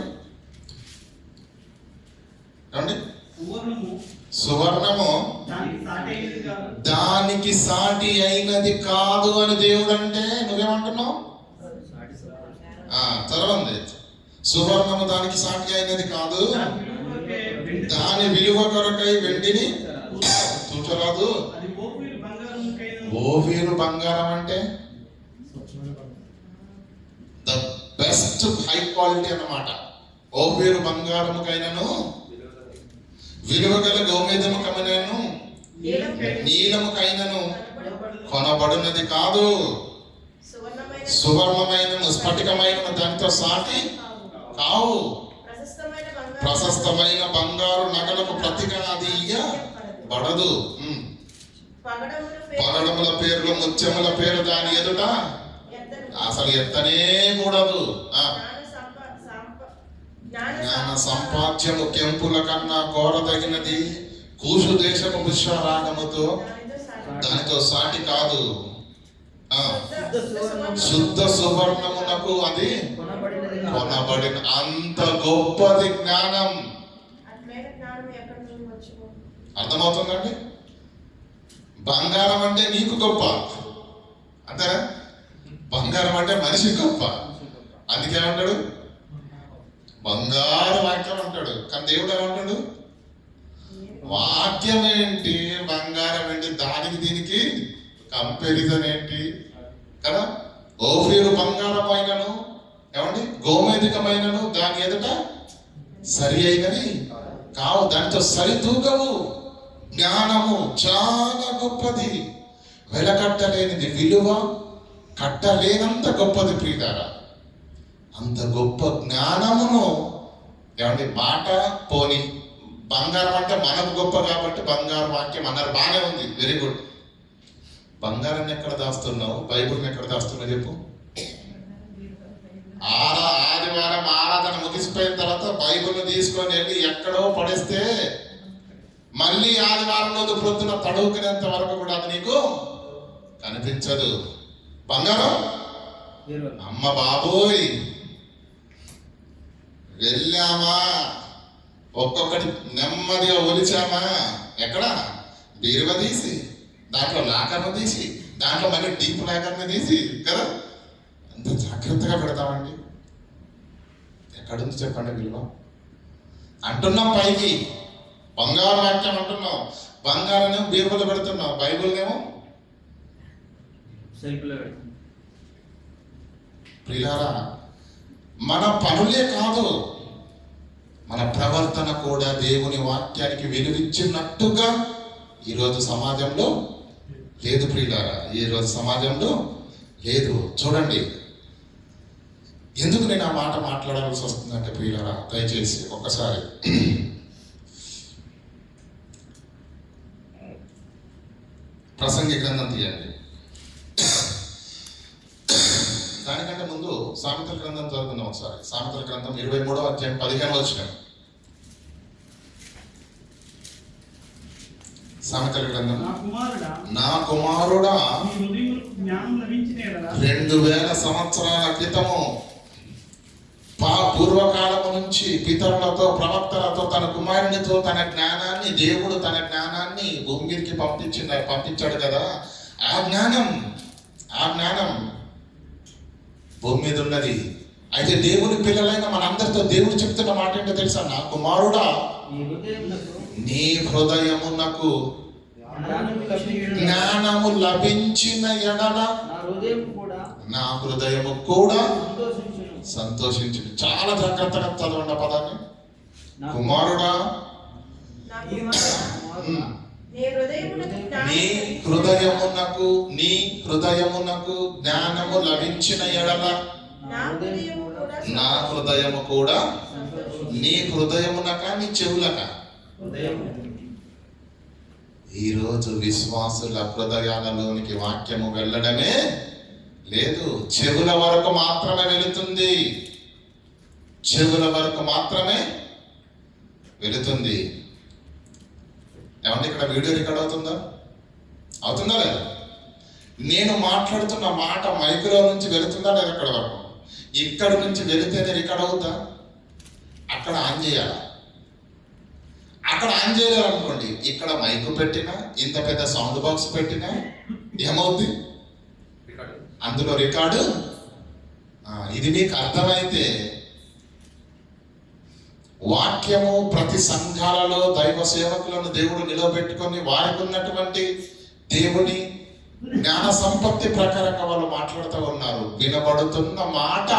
ఏమండి? సువర్ణము సువర్ణము దానికి సాటి అయినది కాదు. దానికి సాటి అయినది కాదు అని దేవుడు అంటే నువ్వేమంటున్నావు? చదవండి. సువర్ణము దానికి సాటి అయినది కాదు, దాని విలువ కొరకై వెండిని తూచరాదు. అది ఓఫీరు బంగారముకైనను. ఓఫీరు బంగారం అంటే ద బెస్ట్ హై క్వాలిటీ అన్నమాట. ఓఫీరు బంగారముకైనను విలువగల గోమేదముకమైనను నీలముకైనను కొనబడినది కాదు. సువర్ణమైన స్ఫటికమైన దానితో సాటి కావు. ప్రశస్తమైన బంగారు నగలకు ప్రతిగా అది ఇయ్యబడదు. పగడముల పేర్లు ముత్యముల పేరు దాని ఎదుట అసలు ఎత్తనే కూడదు. జ్ఞాన సంపాద్యము కెంపుల కన్నా కోరదగినది, కూషు దేశపు పుష్పరాగముతో దానితో సాటి కాదు. శుద్ధ సువర్ణమునకు అది కొనబడిన అంత గొప్పది జ్ఞానం. అర్థమవుతుందండి? బంగారం అంటే నీకు గొప్ప అంతేనా? బంగారం అంటే మనిషి గొప్ప. అందుకే ఏమంటాడు? బంగారు వాక్యం అంటాడు. కానీ దేవుడు ఏమంటాడు? వాక్యం ఏంటి, బంగారం ఏంటి, దానికి దీనికి కంపారిజన్ ఏంటి కదా? ఓఫీరు బంగారం అయినను ఏమండి గోమేధికమైనను దాని ఎదుట సరి అయినది కావు, దానితో సరితూగవు. జ్ఞానము చాలా గొప్పది, వెలకట్టలేనిది, విలువ కట్టలేనంత గొప్పది ప్రియులారా. అంత గొప్ప జ్ఞానమును ఏమండి మాట పోని బంగారం అంటే మనకు గొప్ప కాబట్టి బంగారు వాక్యం అన్నారు, బాగానే ఉంది, వెరీ గుడ్. బంగారాన్ని ఎక్కడ దాస్తున్నావు? బైబుల్ని ఎక్కడ దాస్తున్నావు చెప్పు. ఆదివారం ఆరాధన ముగిసిపోయిన తర్వాత బైబుల్ని తీసుకొని వెళ్ళి ఎక్కడో పడేస్తే మళ్ళీ ఆదివారం రోజు ప్రొద్దున తడువుకునేంత వరకు కూడా అది నీకు కనిపించదు. బంగారం అమ్మ బాబోయ్ వెళ్ళామా, ఒక్కొక్కటి నెమ్మదిగా ఒలిచామా, ఎక్కడ బీరువా తీసి దాంట్లో లాకర్ను తీసి దాంట్లో మళ్ళీ డీప్ లాకర్ని తీసి కదా అంత జాగ్రత్తగా పెడతామండి. ఎక్కడుంది చెప్పండి విలువ? అంటున్నాం పైకి బంగారు వాక్యం అంటున్నాం, బంగారనేమో బీరువలో పెడుతున్నాం, బైబుల్నేమో ప్రియులారా, మన పనులే కాదు మన ప్రవర్తన కూడా దేవుని వాక్యానికి విలువిచ్చినట్టుగా ఈరోజు సమాజంలో లేదు ప్రియులారా. ఈరోజు సమాజంలో లేదు. చూడండి, ఎందుకు నేను ఆ మాట మాట్లాడాల్సి వస్తుందంటే ప్రియులారా, దయచేసి ఒక్కసారి ప్రసంగి గ్రంథం తీయండి. దానికంటే ముందు సామెతల గ్రంథం చదువుకుందాం ఒకసారి. సామెతల గ్రంథం 23వ అధ్యాయం 15వ వచనం. సామెతల గ్రంథం. నా కుమారుడా 2000 సంవత్సరాల క్రితము పూర్వకాలము నుంచి పితరులతో ప్రవక్తలతో తన కుమారునితో తన జ్ఞానాన్ని, దేవుడు తన జ్ఞానాన్ని భూమి మీదకి పంపించాడు కదా. ఆ జ్ఞానం భూమి మీద ఉన్నది. అయితే దేవుని పిల్లలైన మనందరితో దేవుడు చెప్తున్న మాట ఏంటో తెలుసా? నా కుమారుడా నీ హృదయమునకు జ్ఞానము లభించిన ఎడల నా హృదయము కూడా సంతోషించింది. చాలా జాగ్రత్తగా చదవండి పదాన్ని. కుమారుడా నీ హృదయమునకు జ్ఞానము లభించిన ఎడల నా హృదయము కూడా. నీ హృదయమునక నీ చెవులక? ఈరోజు విశ్వాసుల హృదయాలలోనికి వాక్యము వెళ్ళడమే లేదు. చెవుల వరకు మాత్రమే వెళుతుంది, చెవుల వరకు మాత్రమే వెళుతుంది. ఏమంటే ఇక్కడ వీడియో రికార్డ్ అవుతుందా లేదా? నేను మాట్లాడుతున్న మాట మైక్లో నుంచి వెళుతుందా లేదా? ఇక్కడ వరకు, ఇక్కడ నుంచి వెళితేనే రికార్డ్ అవుతా. అక్కడ ఆన్ చేయాలి. అక్కడ ఆన్ చేయలేరు అనుకోండి, ఇక్కడ మైక్ పెట్టినా, ఇంత పెద్ద సౌండ్ బాక్స్ పెట్టినా ఏమవుద్ది? అందులో రికార్డు. ఇది మీకు అర్థమైతే వాక్యము ప్రతి సంఘాలలో దైవ సేవకులను దేవుడు నిలబెట్టుకొని వారికి ఉన్నటువంటి దేవుని జ్ఞాన సంపత్తి ప్రకారంగా వాళ్ళు మాట్లాడుతూ ఉన్నారు. వినబడుతున్న మాట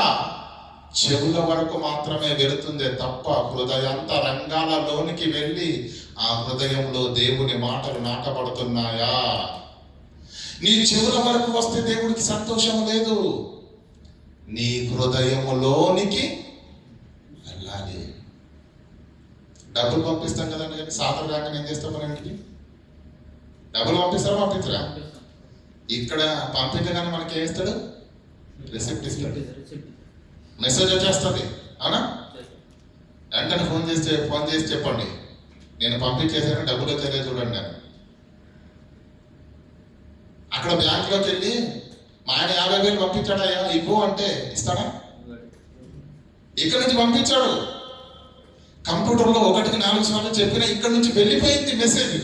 చెవుల వరకు మాత్రమే వెళుతుందే తప్ప హృదయాంత రంగాలలోనికి వెళ్ళి ఆ హృదయంలో దేవుని మాటలు నాటబడుతున్నాయా? నీ చెవుల వరకు వస్తే దేవుడికి సంతోషం లేదు. నీ హృదయములోనికి వెళ్ళాలి. డబ్బులు పంపిస్తాం కదండి, కానీ సాధన రాగానే ఏం చేస్తాం మన ఇంటికి? డబ్బులు పంపించరా? ఇక్కడ పంపించగానే మనకి ఏం ఇస్తాడు? రిసిప్ట్ ఇస్తాడు, మెసేజ్ వచ్చేస్తుంది. అవునా? వెంటనే ఫోన్ చేసి చెప్పండి, నేను పంపించేసాను, డబ్బులు వచ్చేదే చూడండి అని. అక్కడ బ్యాంకులోకి వెళ్ళి మా ఆయన 50,000 పంపించాడయ్యా ఇవ్వు అంటే ఇస్తాడా? ఇక్కడ నుంచి పంపించాడు, కంప్యూటర్లో 1కి 4 సార్లు చెప్పినా ఇక్కడ నుంచి వెళ్ళిపోయింది మెసేజ్.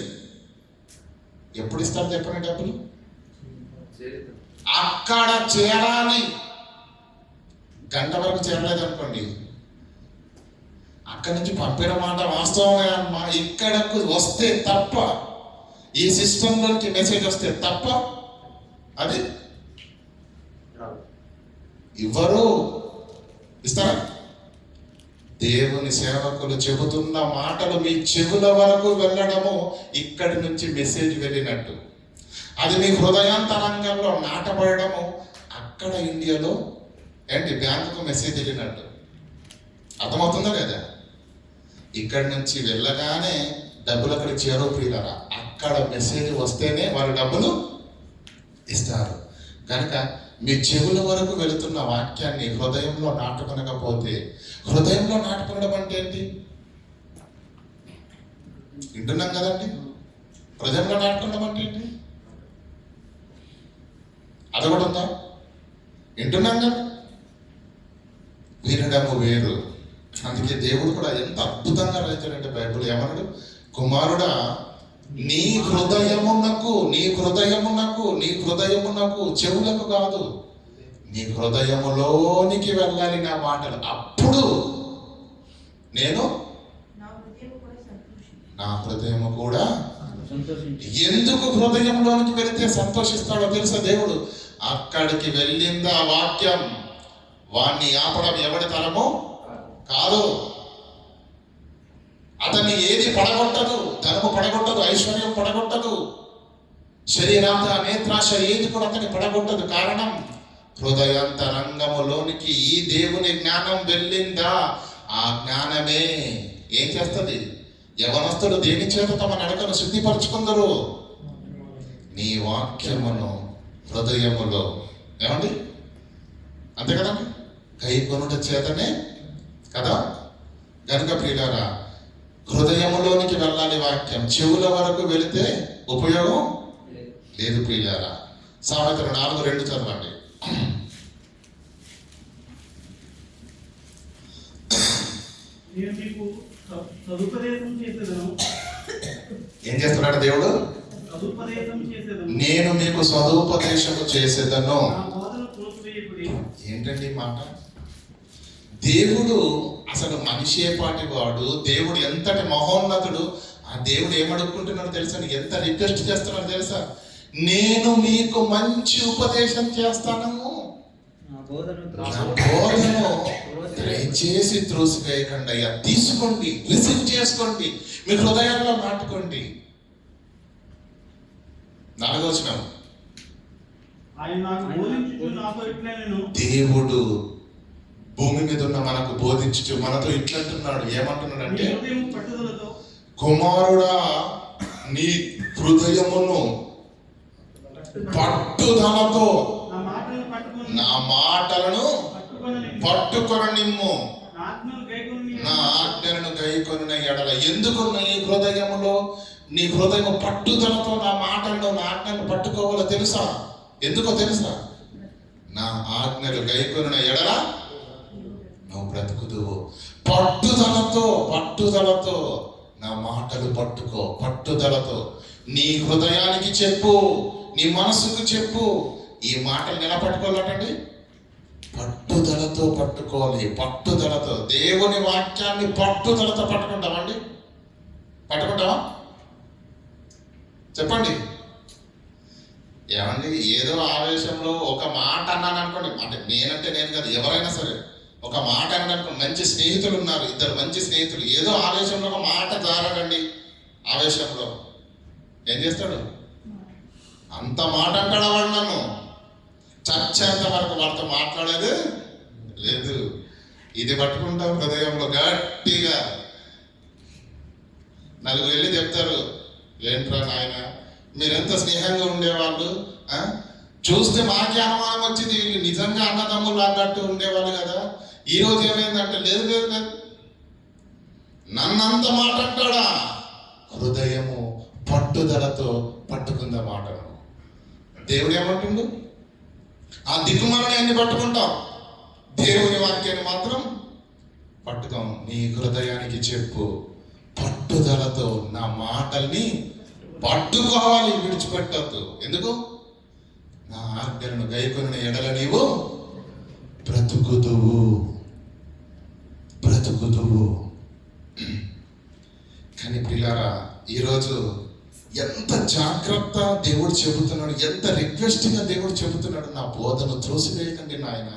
ఎప్పుడు ఇస్తారు చెప్పండి డబ్బులు? అక్కడ చేరాలి. గంట వరకు చేరలేదు అనుకోండి, అక్కడి నుంచి పంపిన మాట వాస్తవమే అమ్మా, ఇక్కడకు వస్తే తప్ప, ఈ సిస్టంలోకి మెసేజ్ వస్తే తప్ప అది ఇవ్వరు. ఇస్తారా? దేవుని సేవకులు చెబుతున్న మాటలు మీ చెవుల వరకు వెళ్ళడము ఇక్కడి నుంచి మెసేజ్ వెళ్ళినట్టు, అది మీ హృదయాంతరంగంలో నాటబడము అక్కడ ఇండియాలో ఏంటి బ్యాంకుకు మెసేజ్ వెళ్ళినట్టు. అర్థమవుతుందా లేదా? ఇక్కడి నుంచి వెళ్ళగానే డబ్బులు అక్కడికి చేరో ప్రియులరా, అక్కడ మెసేజ్ వస్తేనే వాళ్ళు డబ్బులు ఇస్తారు. కనుక మీ చెవుల వరకు వెళుతున్న వాక్యాన్ని హృదయంలో నాటుకొనకపోతే, హృదయంలో నాటుకొనడం అంటే ఏంటి? వింటున్నాం కదండి. హృదయంలో నాటుకోవడం అంటే ఏంటి? అది కూడా ఉందా? వింటున్నాం కదా. వినడము వేరు. అందుకే దేవుడు కూడా ఎంత అద్భుతంగా రాశాడంటే బైబిల్ ఏమన్నాడు? కుమారుడా, నీ హృదయమునకు చెవులకు కాదు, నీ హృదయములోనికి వెళ్ళాలి నా మాటలు. అప్పుడు నేను నా హృదయము కూడా. ఎందుకు హృదయంలోనికి వెళితే సంతోషిస్తాడో తెలుసా దేవుడు? అక్కడికి వెళ్ళిందా వాక్యం, వాణ్ణి ఆపడం ఎవడి తరమో కాదు. అతన్ని ఏది పడగొట్టదు, ధనము పడగొట్టదు, ఐశ్వర్యం పడగొట్టదు, శరీరాంత నేత్రాశ ఏది కూడా అతన్ని పడగొట్టదు. కారణం హృదయాంతరంగములోనికి ఈ దేవుని జ్ఞానం వెళ్ళిందా, ఆ జ్ఞానమే ఏం చేస్తుంది? యవనస్తుడు దేని చేత తమ నడకను శుద్ధిపరచుకుందరు? నీ వాక్యమును హృదయములో. ఏమండి? అంతే కదండి, కై కొనుట చేతనే కదా. కనుక ప్రియులారా, హృదయములోనికి వెళ్ళాలి వాక్యం. చెవుల వరకు వెళితే ఉపయోగం లేదు ప్రియులారా. సామెతలు 4:2 చదవండి. నేను మీకు సదుపదేశం చేసేదను. ఏం చేస్తున్నాడు దేవుడు? సదుపదేశం చేసేదను. నేను మీకు సదుపదేశము చేసేదను. నా బోధన త్రోసివేయకుడి. ఏంటండి మాట? దేవుడు అసలు మనిషే పాటి వాడు. దేవుడు ఎంతటి మహోన్నతుడు. ఆ దేవుడు ఏమడుక్కుంటున్నాడు తెలుసా? ఎంత రిక్వెస్ట్ చేస్తున్నాడు తెలుసా? నేను మీకు మంచి ఉపదేశం చేస్తాను, నా బోధను దయచేసి త్రోసివేయకండి అయ్యా. తీసుకోండి, రిసీవ్ చేసుకోండి, మీ హృదయాల్లో నాటుకోండి. 4వ వచనం, దేవుడు భూమి మీద ఉన్న మనకు బోధించు మనతో ఇట్లంటున్నాడు. ఏమంటున్నాడు అంటే, కుమారుడా, నీ హృదయమును పట్టుదలతో నా మాటలను పట్టుకొననిమ్ము, నా ఆజ్ఞలను గైకొనిన ఎడల. ఎందుకు నీ హృదయం పట్టుదలతో నా మాటలను, నా ఆజ్ఞలను పట్టుకోవాలో తెలుసా? ఎందుకో తెలుసా? నా ఆజ్ఞలు గైకొనిన ఎడల నువ్వు బ్రతుకుదువు. పట్టుదలతో నా మాటలు పట్టుకో పట్టుదలతో. నీ హృదయానికి చెప్పు, నీ మనసుకు చెప్పు. ఈ మాటలు ఎలా పట్టుకోవాలండి? పట్టుదలతో పట్టుకోవాలి. పట్టుదలతో దేవుని వాక్యాన్ని పట్టుదలతో పట్టుకుంటామండి. పట్టుకుంటావా? చెప్పండి. ఏమండి, ఏదో ఆవేశంలో ఒక మాట అన్నాను అనుకోండి, అంటే నేనంటే నేను కాదు, ఎవరైనా సరే ఒక మాట అన్నాను అనుకోండి. మంచి స్నేహితులు ఉన్నారు, ఇద్దరు మంచి స్నేహితులు, ఏదో ఆవేశంలో ఒక మాట జారడండి. ఆవేశంలో ఏం చేస్తాడు? అంత మాట అంటాడా వాడు? నన్ను చచ్చేంత వరకు వాడితో మాట్లాడేది లేదు. ఇది పట్టుకుంటాం హృదయంలో గట్టిగా. నలుగురు వెళ్ళి చెప్తారు, ఏంట్రా నాయన మీరెంత స్నేహంగా ఉండేవాళ్ళు, చూస్తే మాకే అనుమానం వచ్చింది, వీళ్ళు నిజంగా అన్నదమ్ములు అన్నట్టు ఉండేవాళ్ళు కదా, ఈ రోజు ఏమైందంటే లేదు లేదు లేదు. నన్నంత మాట అంటాడా? హృదయము పట్టుదలతో పట్టుకుంద మాటను. దేవుడు ఏమంటుండు? ఆ దిక్కుమాలని అన్ని పట్టుకుంటాం, దేవుని వాక్యాన్ని మాత్రం పట్టుకోం. నీ హృదయానికి చెప్పు, పట్టుదలతో నా మాటల్ని పట్టుకోవాలి, విడిచిపెట్టద్దు. ఎందుకు? నా ఆజ్ఞలను గైకొనిన ఎడల నీవు బ్రతుకుదువు. కానీ ప్రియులారా, ఈరోజు ఎంత జాగ్రత్త దేవుడు చెబుతున్నాడు, ఎంత రిక్వెస్ట్గా దేవుడు చెబుతున్నాడు. నా బోధను త్రోసివేయకండి నాయన,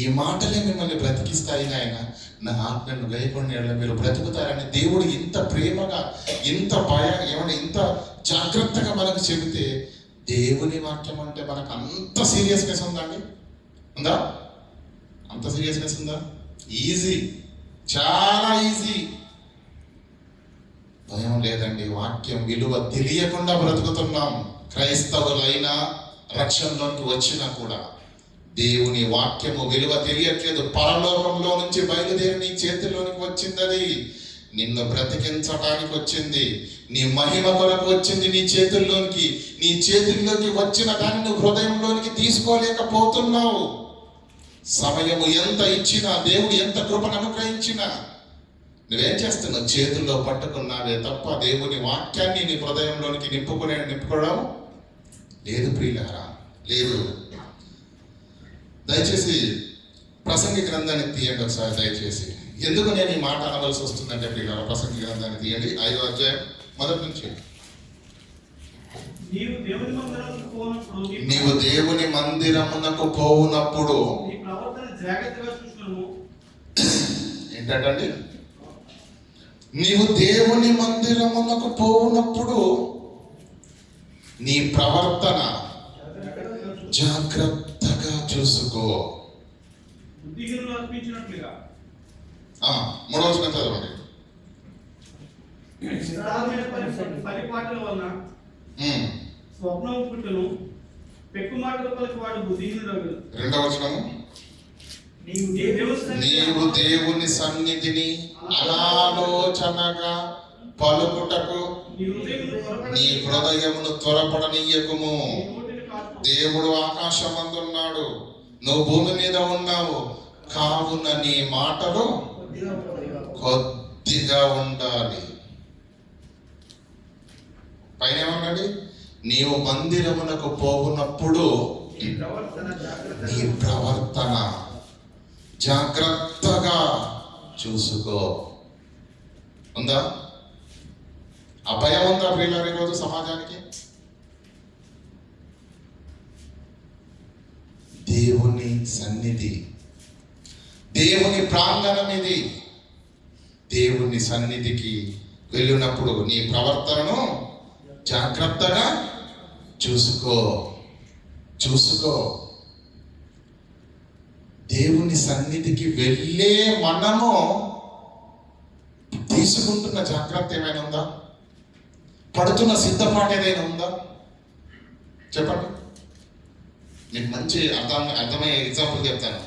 ఈ మాటలే మిమ్మల్ని బ్రతికిస్తాయి నాయన, నా ఆజ్ఞను గైకొని మీరు బ్రతుకుతారని దేవుడు ఇంత ప్రేమగా, ఇంత ఏమన్నా ఇంత జాగ్రత్తగా మనకు చెబితే, దేవుని వాక్యం అంటే మనకు అంత సీరియస్నెస్ ఉందండి? ఉందా? అంత సీరియస్నెస్ ఉందా? ఈజీ, చాలా ఈజీ. భయం లేదండి. వాక్యం విలువ తెలియకుండా బ్రతుకుతున్నాం. క్రైస్తవులైనా రక్షణలోకి వచ్చినా కూడా దేవుని వాక్యము విలువ తెలియట్లేదు. పరలోకంలో నుంచి బయలుదేరి నీ చేతిలోనికి వచ్చింది. అది నిన్ను బ్రతికించడానికి వచ్చింది, నీ మహిమ కొరకు వచ్చింది నీ చేతుల్లోనికి. నీ చేతుల్లోకి వచ్చిన దాన్ని నువ్వు హృదయంలోనికి తీసుకోలేకపోతున్నావు. సమయము ఎంత ఇచ్చినా, దేవుడు ఎంత కృపను అనుగ్రహించినా నువ్వేం చేస్తున్నావు? చేతుల్లో పట్టుకున్నావే తప్ప దేవుని వాక్యాన్ని నీ హృదయంలోనికి నింపుకోవడం లేదు ప్రియులారా, లేదు. దయచేసి ప్రసంగి గ్రంథాన్ని తీయండి ఒకసారి దయచేసి. ఎందుకు నేను ఈ మాట అనవలసి వస్తుందంటే ప్రియులారా, ప్రసంగి గ్రంథాన్ని తీయండి, 5వ అధ్యాయం మొదటి నుంచి. నీవు దేవుని మందిరమునకు పోవునప్పుడు నీ ప్రవర్తన జాగ్రత్తగా చూసుకును. ఏంటండి? నీవు దేవుని మందిరమునకు పోవునప్పుడు నీ ప్రవర్తన జాగ్రత్తగా చూసుకో. బుద్ధిహీనులు అర్పించినట్లుగా. 3వ వచనం చదవండి. పరిపాటల వలన స్వప్నం పుట్టును, పెక్కు మాటల పలికి వాడు బుద్ధిహీనుడు. 2వ వచనము, నీవు దేవుని సన్నిధిని అనాలోచనగా పలుకుటకు నీ హృదయమును త్వరపడనీయకుము. దేవుడు ఆకాశమందున్నాడు, నువ్వు భూమి మీద ఉన్నావు, కావున నీ మాటలు కొద్దిగా ఉండాలి. పైన ఏమన్నాడు? నీవు మందిరమునకు పోవునప్పుడు నీ ప్రవర్తన జాగ్రత్తగా చూసుకో. ఉందా? అభయం ఉందా ప్రియులారా ఈరోజు సమాజానికి? దేవుని సన్నిధి, దేవుని ప్రాంగణం ఇది. దేవుని సన్నిధికి వెళ్ళినప్పుడు నీ ప్రవర్తనను జాగ్రత్తగా చూసుకో. దేవుని సన్నిధికి వెళ్ళే మనము తీసుకుంటున్న జాగ్రత్త ఏమైనా ఉందా? పడుతున్న సిద్ధపాటు ఏదైనా ఉందా? చెప్పండి. మీకు మంచి అర్థమయ్యే ఎగ్జాంపుల్ చెప్తాను.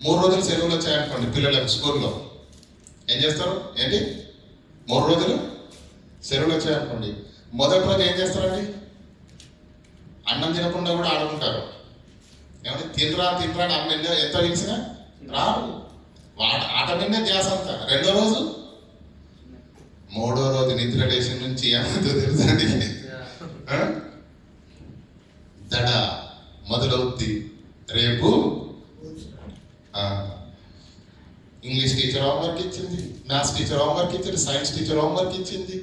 3 రోజులు సెలవులు వచ్చాయనుకోండి పిల్లలకు స్కూల్లో, ఏం చేస్తారు? ఏంటి? 3 రోజులు సెలవులు వచ్చాయనుకోండి, మొదటి రోజు ఏం చేస్తారండి? అన్నం తినకుండా కూడా ఆడుకుంటారు. ఏమంటే తినరా అని అమ్మ ఎంత పిలిచినా రారు. ఆట మీదే ధ్యాస అంతా. 2వ రోజు మూడో రోజు నిద్ర లేచి నుంచి ఏమందో తెలుసండి, దడ మొదలవుద్ది. రేపు ఇంగ్లీష్ టీచర్ హోంవర్క్ ఇచ్చింది, మ్యాథ్స్ టీచర్ హోంవర్క్ ఇచ్చింది, సైన్స్ టీచర్ హోంవర్క్ ఇచ్చింది,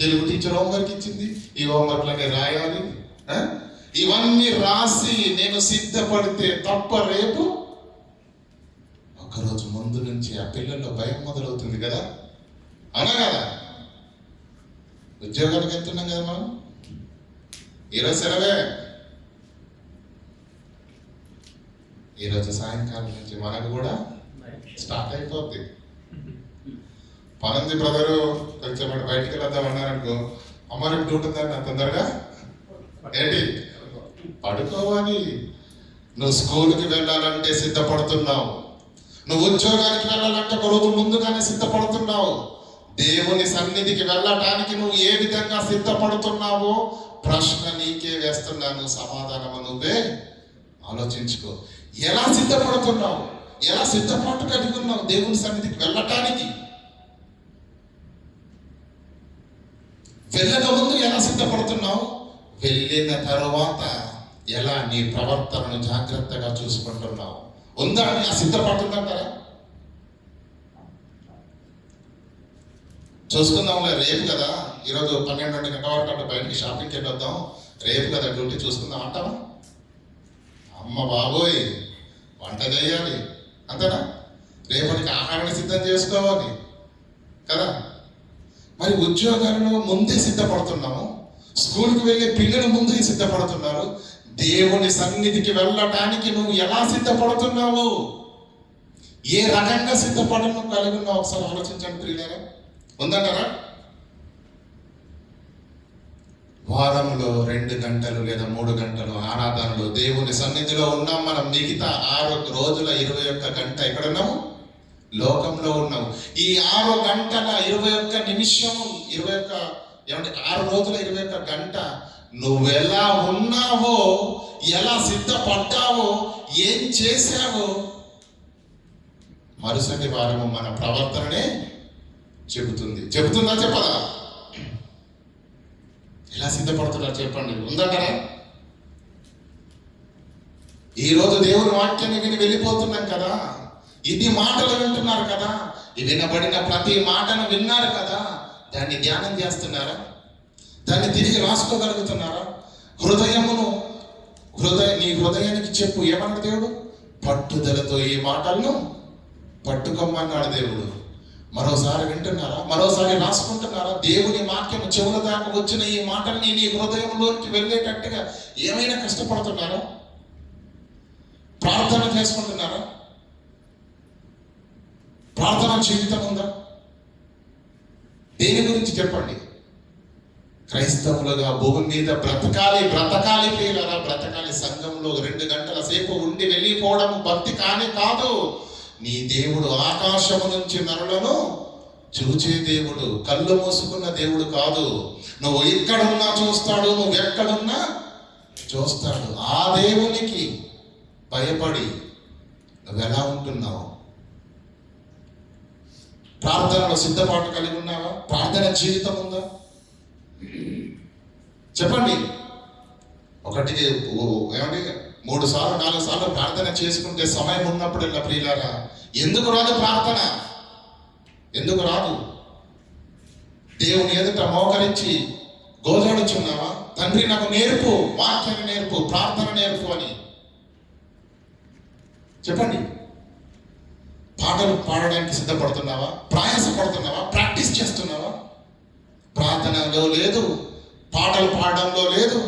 తెలుగు టీచర్ హోంవర్క్ ఇచ్చింది. ఈ హోంవర్క్లన్నీ రాయాలి. ఇవన్నీ రాసి నేను సిద్ధపడితే తప్ప రేపు ఒకరోజు ముందు నుంచి ఆ పిల్లల్లో భయం మొదలవుతుంది కదా, అవునా కదా? ఉద్యోగాలకు వెళ్తున్నాం కదా మనం, ఈరోజు సెలవే. ఈరోజు సాయంకాలం నుంచి మనకు కూడా స్టార్ట్ అయిపోద్ది. పనంది బ్రదరు కొంచెం బయటికి వెళ్దామన్నారనుకో, అమ్మ రేపు డ్యూటీ ఉందని నా తొందరగా ఏంటి పడుకోవాలి. నువ్వు స్కూల్కి వెళ్ళాలంటే సిద్ధపడుతున్నావు, నువ్వు ఉద్యోగానికి వెళ్ళాలంటే ఒక రోజు ముందుగానే సిద్ధపడుతున్నావు. దేవుని సన్నిధికి వెళ్ళటానికి నువ్వు ఏ విధంగా సిద్ధపడుతున్నావో ప్రశ్న నీకే వేస్తున్నాను, సమాధానం నువ్వే ఆలోచించుకో. ఎలా సిద్ధపడుతున్నావు, ఎలా సిద్ధపాటు కలిగి ఉన్నావు దేవుని సన్నిధికి వెళ్ళటానికి? వెళ్ళక ముందు ఎలా సిద్ధపడుతున్నావు, వెళ్ళిన తరువాత ఎలా నీ ప్రవర్తనను జాగ్రత్తగా చూసుకుంటున్నావు? ఉందా ఆ సిద్ధపడుతుందంటారా? చూసుకుందాంలే, రేపు కదా, ఈరోజు 12 గంటల వరకు అంటే బయటికి షాపింగ్కి వెళ్ళొద్దాం, రేపు కదా డ్యూటీ చూసుకుందాం అంటావా? అమ్మ బాబోయ్ వంట చేయాలి అంతేనా, రేపటికి ఆహారాన్ని సిద్ధం చేసుకోవాలి కదా. మరి ఉద్యోగాలను ముందే సిద్ధపడుతున్నాము, స్కూల్కి వెళ్ళే పిల్లలు ముందే సిద్ధపడుతున్నారు. దేవుని సన్నిధికి వెళ్ళటానికి నువ్వు ఎలా సిద్ధపడుతున్నావు, ఏ రకంగా సిద్ధపడను కలిగి ఉన్నావు ఒకసారి ఆలోచించండి ప్రియులారా. ఉందంటారా? వారంలో 2 గంటలు లేదా 3 గంటలు ఆరాధనలో దేవుని సన్నిధిలో ఉన్నాం మనం. మిగతా 6 రోజుల 21 గంట ఎక్కడున్నాము? లోకంలో ఉన్నాము. ఈ 6 గంటల 21 నిమిషము 6 రోజుల 21 గంట నువ్వెలా ఉన్నావో, ఎలా సిద్ధపడ్డావో, ఏం చేశావో మరుసటి వారము మన ప్రవర్తననే చెబుతుందా చెప్పదా? ఎలా సిద్ధపడుతున్నారు చెప్పండి, ఉందంటారా? ఈరోజు దేవుని వాక్యాన్ని విని వెళ్ళిపోతున్నాం కదా, ఇది మాటలు వింటున్నారు కదా, ఈ వినబడిన ప్రతి మాటను విన్నారు కదా, దాన్ని ధ్యానం చేస్తున్నారా? దాన్ని తిరిగి రాసుకోగలుగుతున్నారా? నీ హృదయానికి చెప్పు, ఏమన్నాడు దేవుడు? పట్టుదలతో ఈ మాటలను పట్టుకోమన్నాడు దేవుడు. మరోసారి వింటున్నారా? మరోసారి రాసుకుంటున్నారా? దేవుని వాక్యం చెవుల దాకా వచ్చిన ఈ మాటల్ని నీ హృదయంలోకి వెళ్ళేటట్టుగా ఏమైనా కష్టపడుతున్నారా? ప్రార్థన చేసుకుంటున్నారా? ప్రార్థన జీవితం ఉందా? దేని గురించి చెప్పండి. క్రైస్తవులుగా భూమి మీద బ్రతకాలి ప్రియులారా, బ్రతకాలి. సంఘంలో 2 గంటల సేపు ఉండి వెళ్ళిపోవడం భక్తి కాదు. నీ దేవుడు ఆకాశము నుంచి నరులను చూచే దేవుడు, కళ్ళు మూసుకున్న దేవుడు కాదు. నువ్వు ఇక్కడున్నా చూస్తాడు, నువ్వు ఎక్కడున్నా చూస్తాడు. ఆ దేవునికి భయపడి నువ్వు ఎలా ఉంటున్నావు? ప్రార్థనలో సిద్ధపాటు కలిగి ఉన్నావా? ప్రార్థన జీవితం ఉందా? చెప్పండి. 3 సార్లు 4 సార్లు ప్రార్థన చేసుకుంటే సమయం ఉన్నప్పుడల్లా ప్రియులారా, ఎందుకు రాదు ప్రార్థన? ఎందుకు రాదు? దేవుని ఎదుట మోకరించి గోజాడుచున్నావా? తండ్రి నాకు నేర్పు, వాక్యాన్ని నేర్పు, ప్రార్థన నేర్పు అని చెప్పండి. పాటలు పాడడానికి సిద్ధపడుతున్నావా? ప్రయాసపడుతున్నావా? ప్రాక్టీస్ చేస్తున్నావా? ప్రార్థనలో లేదు, పాటలు పాడడంలో లేదు.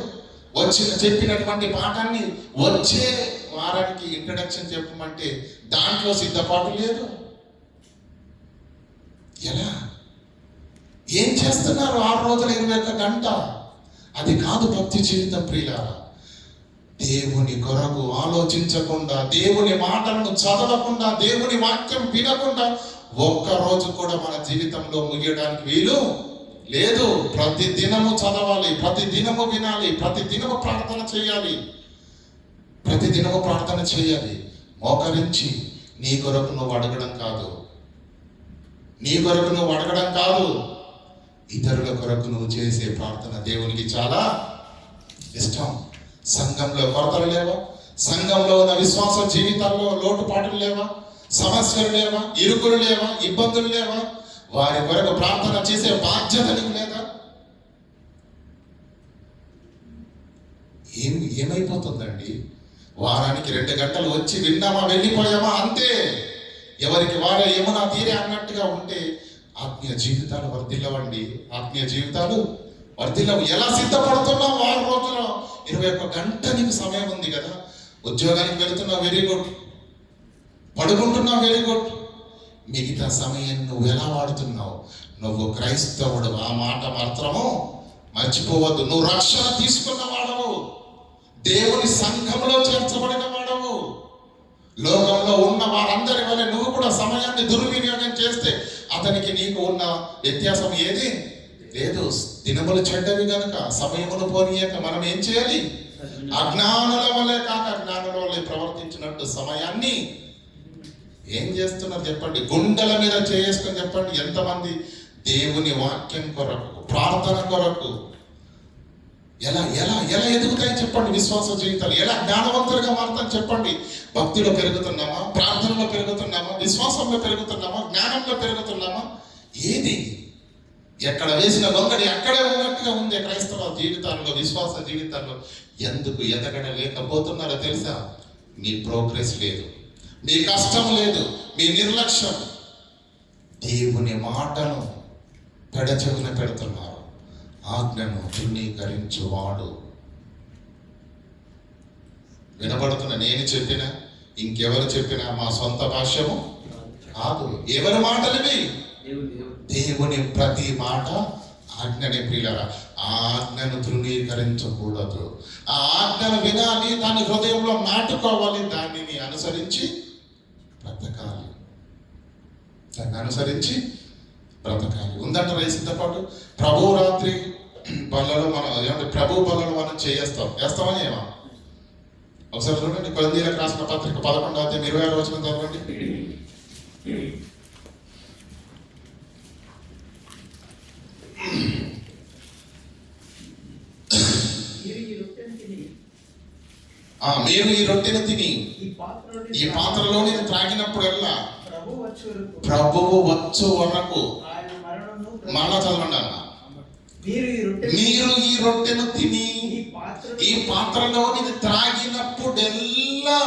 చెప్పినటువంటి పాఠాన్ని వచ్చే వారానికి ఇంట్రడక్షన్ చెప్పమంటే దాంట్లో సిద్ధపాటు లేదు. ఎలా? ఏం చేస్తున్నారు 6 రోజుల 21 గంట? అది కాదు భక్తి జీవితం ప్రియులారా. దేవుని కొరకు ఆలోచించకుండా, దేవుని మాటలను చదవకుండా, దేవుని వాక్యం వినకుండా ఒక్క రోజు కూడా మన జీవితంలో ముగియడానికి వీలు లేదు. ప్రతి దినము చదవాలి, ప్రతి దినము వినాలి, ప్రతి దినము ప్రార్థన చేయాలి, ప్రతి దినము ప్రార్థన చేయాలి. మోకరించి నీ కొరకు నువ్వు అడగడం కాదు, నీ కొరకు నువ్వు అడగడం కాదు, ఇతరుల కొరకు నువ్వు చేసే ప్రార్థన దేవునికి చాలా ఇష్టం. సంఘంలో కొరతలు లేవా? సంఘంలో ఉన్న విశ్వాస జీవితాల్లో లోటుపాటులు లేవా? సమస్యలు లేవా? ఇరుకులు లేవా? ఇబ్బందులు లేవా? వారి కొరకు ప్రార్థన చేసే బాధ్యత నీకు లేదా? ఏమైపోతుందండి? వారానికి 2 గంటలు వచ్చి విన్నామా, వెళ్ళిపోయామా, అంతే. ఎవరికి వారే ఏమన్నా తీరే అన్నట్టుగా ఉంటే ఆత్మీయ జీవితాలు వర్ధిల్లవండి. ఆత్మీయ జీవితాలు వర్ధిల్లవు. ఎలా సిద్ధపడుతున్నావు? 6 రోజులు 21 గంట నీకు సమయం ఉంది కదా. ఉద్యోగానికి వెళుతున్నావు, వెరీ గుడ్. పడుకుంటున్నావు, వెరీ గుడ్. మిగతా సమయం నువ్వు ఎలా వాడుతున్నావు? నువ్వు క్రైస్తవుడు, ఆ మాట మాత్రము మర్చిపోవద్దు. నువ్వు రక్షణ తీసుకున్న వాడవు, దేవుని సంఘంలో చేర్చబడిన వాడవు. లోకంలో ఉన్న వారందరి వల్ల నువ్వు కూడా సమయాన్ని దుర్వినియోగం చేస్తే అతనికి నీకు ఉన్న వ్యత్యాసం ఏది లేదు. దినములు చెడ్డవి గనుక సమయమును పోనీయక మనం ఏం చేయాలి? అజ్ఞానుల వల్లే కాక జ్ఞానుల వల్లే ప్రవర్తించినట్టు సమయాన్ని ఏం చేస్తున్నారు చెప్పండి? గుండెల మీద చేసుకొని చెప్పండి. ఎంతమంది దేవుని వాక్యం కొరకు, ప్రార్థన కొరకు ఎలా ఎలా ఎలా ఎదుగుతాయి చెప్పండి? విశ్వాస జీవితాలు ఎలా జ్ఞానవంతులుగా మారుతాయి చెప్పండి? భక్తిలో పెరుగుతున్నామా? ప్రార్థనలో పెరుగుతున్నామా? విశ్వాసంలో పెరుగుతున్నామా? జ్ఞానంలో పెరుగుతున్నామా? ఏది? ఎక్కడ వేసిన గొంగడి అక్కడే ఉన్నట్టుగా ఉంది క్రైస్తవ జీవితాల్లో, విశ్వాస జీవితాల్లో. ఎందుకు ఎదగడలేకపోతున్నారో తెలుసా? మీ ప్రోగ్రెస్ లేదు, మీ కష్టం లేదు, మీ నిర్లక్ష్యం. దేవుని మాటను పెడచెవిన పెడుతున్నారు. ఆజ్ఞను తృణీకరించువాడు. వినబడుతున్న నేను చెప్పినా, ఇంకెవరు చెప్పినా మా సొంత భాష్యము కాదు. ఎవరి మాటలివి? దేవుని ప్రతి మాట ఆజ్ఞనే. ప్రియులారా, ఆ ఆజ్ఞను తృణీకరించకూడదు. ఆ ఆజ్ఞను వినాలి, దాని హృదయంలో నాటుకోవాలి, దానిని అనుసరించి బ్రతకాలి. దాన్ని అనుసరించి బ్రతకాలి. ఉందంట రైస్ సిద్ధపాటు. ప్రభు రాత్రి బలలో మనం ఏమంటే ప్రభు బలలో మనం వేస్తామని ఏమా? ఒకసారి చూడండి, కొరింథీయులకు రాసిన పత్రిక 11వ అధ్యాయం 26వ వచనం చదవండి. మీరు ఈ రొట్టెను తిని ఈ పాత్రలోని త్రాగినప్పుడల్లా ప్రభువు వచ్చు వరకు మళ్ళా చదవండి అన్న. మీరు ఈ రొట్టెను తిని ఈ పాత్రలోని త్రాగినప్పుడల్లా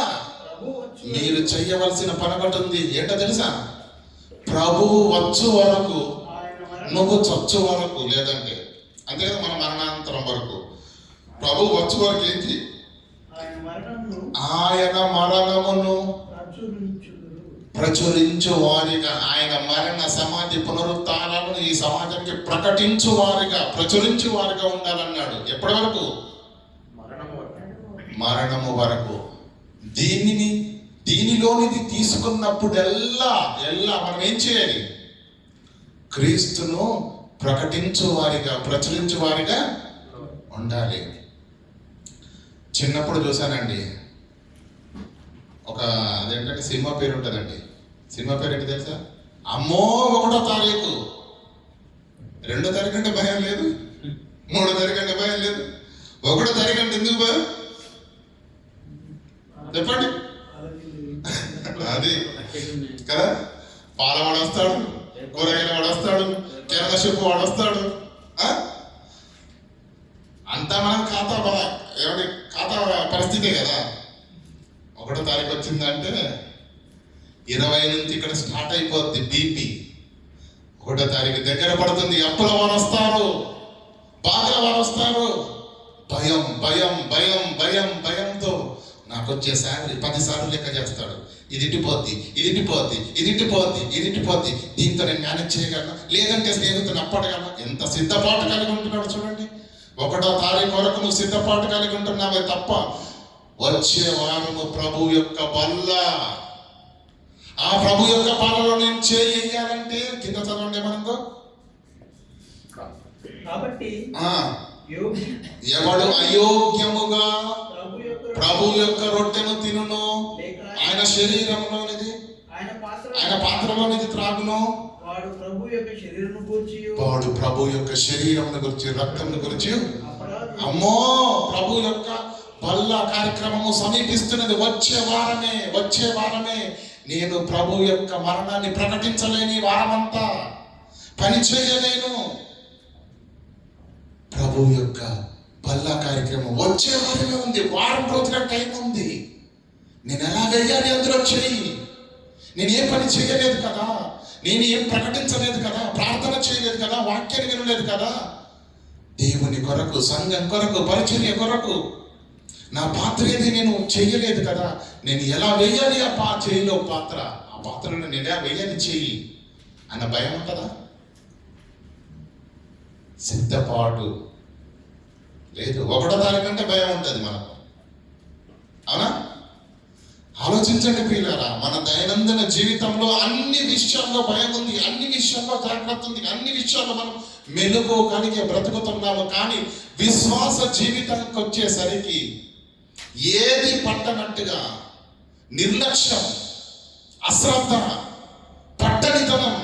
మీరు చేయవలసిన పని ఒకటి ఉంది. ఏంటో తెలుసా? ప్రభువు వచ్చు వరకు, నువ్వు చచ్చు వరకు, లేదంటే అంతే కదా, మన మరణాంతరం వరకు. ప్రభువు వచ్చు వరకు ఏంటి? ఆయన మరణమును ప్రచురించు వారిగా, ఆయన మరణ సమాధి పునరుత్థానాలను ఈ సమాజానికి ప్రకటించు వారిగా, ప్రచురించు వారిగా ఉండాలన్నాడు. ఎప్పటి వరకు? మరణము వరకు. దీనిలోనిది తీసుకున్నప్పుడెల్లా మనం ఏం చేయాలి? క్రీస్తును ప్రకటించు వారిగా, ప్రచురించు వారిగా ఉండాలి. చిన్నప్పుడు చూశానండి, అదేంటంటే సినిమా పేరు ఉంటుందండి. సినిమా పేరు ఏంటి తెలుసా? అమ్మో 1వ తారీఖు. 2వ తారీఖు అంటే భయం లేదు, 3వ తారీఖు అంటే భయం లేదు, 1వ తారీఖు అంటే ఎందుకు భయం చెప్పండి? అది కదా, పాలవాడు వస్తాడు, కూరగాయల వాడు వస్తాడు, కిరాణా షాపు వాడు వస్తాడు. అంతా మనం ఖాతా పరిస్థితే కదా. 1వ తారీఖు వచ్చిందంటే 20 నుంచి ఇక్కడ స్టార్ట్ అయిపోద్ది బీపీ. 1వ తారీఖు దగ్గర పడుతుంది, అప్పుల వారు వస్తారు, బాధల వారు వస్తారు. భయం భయం భయం భయం భయంతో నాకు వచ్చే శాలరీ 10 సార్లు లెక్క చేస్తాడు. ఇది ఇట్టిపోద్ది, ఇది ఇట్టిపోద్ది, ఇది ఇట్టిపోద్ది, ఇది ఇట్టిపోద్ది, దీంతో నేను మేనేజ్ చేయగలను, లేదంటే స్నేహితుని అప్పడగలను. ఎంత సిద్ధపాటు కలిగి ఉంటున్నాడు చూడండి. 1వ తారీఖు వరకు నువ్వు సిద్ధపాటు కలిగి ఉంటున్నావే తప్ప వచ్చే వారము ప్రభు యొక్క బల్ల. ఆ ప్రభు యొక్క బల్లలో నేను చేయాలంటే కింద చదవండి ఏమనుకో. కాబట్టి ఎవడు అయోగ్యముగా ప్రభు యొక్క రొట్టెను తినును, ఆయన శరీరంలోనిది, ఆయన పాత్రలోనిది త్రాగును, ప్రభు యొక్క శరీరము గూర్చి వాడు ప్రభు యొక్క శరీరమును గురించి రక్తమును గురించి అపరాధి అమ్మో ప్రభు యొక్క బల్ల కార్యక్రమము సమీపిస్తున్నది. వచ్చే వారమే నేను ప్రభు యొక్క మరణాన్ని ప్రకటించలేని వారమంతా పని చేయలేను. ప్రభు యొక్క బల్ల కార్యక్రమం వచ్చే వారమే ఉంది. వారం రోజుల టైం ఉంది. నేను ఎలా వెయ్యాలి అందులో చెయ్యి. నేను ఏ పని చేయలేదు కదా, నేను ఏం ప్రకటించలేదు కదా, ప్రార్థన చేయలేదు కదా, వాక్యాన్ని వినలేదు కదా, దేవుని కొరకు, సంఘం కొరకు, పరిచర్య కొరకు నా పాత్ర ఏది నేను చెయ్యలేదు కదా. నేను ఎలా వెయ్యాలి ఆ చేయిలో పాత్ర, ఆ పాత్రలో నేను ఎలా వెయ్యాలి చెయ్యి అన్న భయం ఉంటుందా? సిద్ధపాటు లేదు. 1వ తారీఖు అంటే భయం ఉంటుంది మనకు. అవునా? ఆలోచించండి ప్రియులారా, మన దైనందిన జీవితంలో అన్ని విషయాల్లో భయం ఉంది, అన్ని విషయాల్లో జాగ్రత్త ఉంది, అన్ని విషయాల్లో మనం మెలుగు కలిగే బ్రతుకుతున్నాము. కానీ విశ్వాస జీవితానికి వచ్చేసరికి ఏది పట్టనట్టుగా నిర్లక్ష్యం, అశ్రద్ధ, పట్టనితనం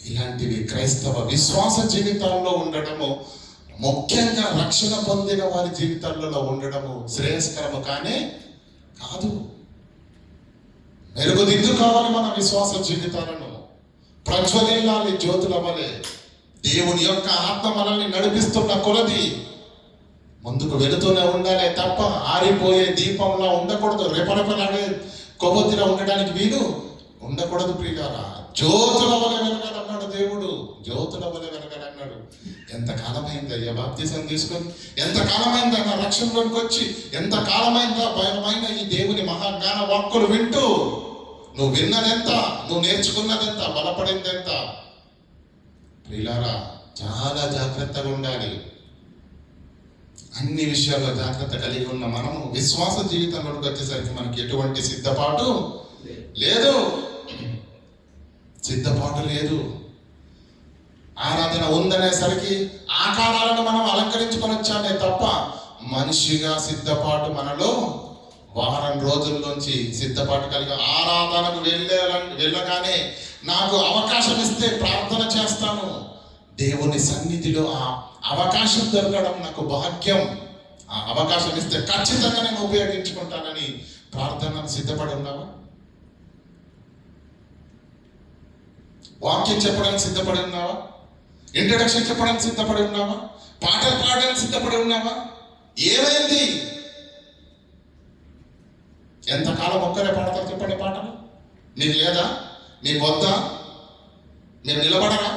ఇలాంటివి క్రైస్తవ విశ్వాస జీవితాల్లో ఉండడము, ముఖ్యంగా రక్షణ పొందిన వారి జీవితాలలో ఉండడము శ్రేయస్కరము కానే కాదు. మెరుగుదిద్దు కావాలి మన విశ్వాస జీవితాలను. ప్రజ్వలిల్లాలి జ్యోతుల వలె. దేవుని యొక్క ఆత్మ మనల్ని నడిపిస్తున్న కొలది ముందుకు వెళుతూనే ఉండాలి తప్ప ఆరిపోయే దీపంలా ఉండకూడదు. రెపరెపలాడే కొవ్వొత్తిలా ఉండడానికి వీలు ఉండకూడదు ప్రియులారా. జ్యోతుల వలె వెలగాలన్నాడు దేవుడు. జ్యోతుల వలె వెలగాలన్నాడు. ఎంతకాలమైంది అయ్యా బాప్తిసం తీసుకొని, ఎంతకాలమైందా నా రక్షణలోకి వచ్చి, ఎంతకాలమైందా భయమైన ఈ దేవుని మహాజ్ఞాన వాక్కులు వింటూ, నువ్వు విన్నదెంత, నువ్వు నేర్చుకున్నదెంత, బలపడిందెంత. ప్రియులారా, చాలా జాగ్రత్తగా ఉండాలి. అన్ని విషయాల్లో జాగ్రత్త కలిగి ఉన్న మనము విశ్వాస జీవితంలోకి వచ్చేసరికి మనకి ఎటువంటి సిద్ధపాటు లేదు. సిద్ధపాటు లేదు. ఆరాధన ఉందనేసరికి ఆకారాలను మనం అలంకరించుకొని వచ్చామే తప్ప మనిషిగా సిద్ధపాటు మనలో వారం రోజుల్లోంచి సిద్ధపాటు కలిగి ఆరాధనకు వెళ్ళగానే నాకు అవకాశం ఇస్తే ప్రార్థన చేస్తాను, దేవుని సన్నిధిలో ఆ అవకాశం దొరకడం నాకు భాగ్యం, ఆ అవకాశం ఇస్తే ఖచ్చితంగా నేను ఉపయోగించుకుంటానని ప్రార్థనకు సిద్ధపడి ఉన్నావా? వాక్యం చెప్పడానికి సిద్ధపడి ఉన్నావా? ఇంట్రడక్షన్ చెప్పడానికి సిద్ధపడి ఉన్నావా? పాటలు పాడడానికి సిద్ధపడి ఉన్నావా? ఏమైంది? ఎంతకాలం ఒక్కరే పాడతారు చెప్పండి పాటలు? మీకు లేదా? మీకు వద్దా? మీరు నిలబడరా?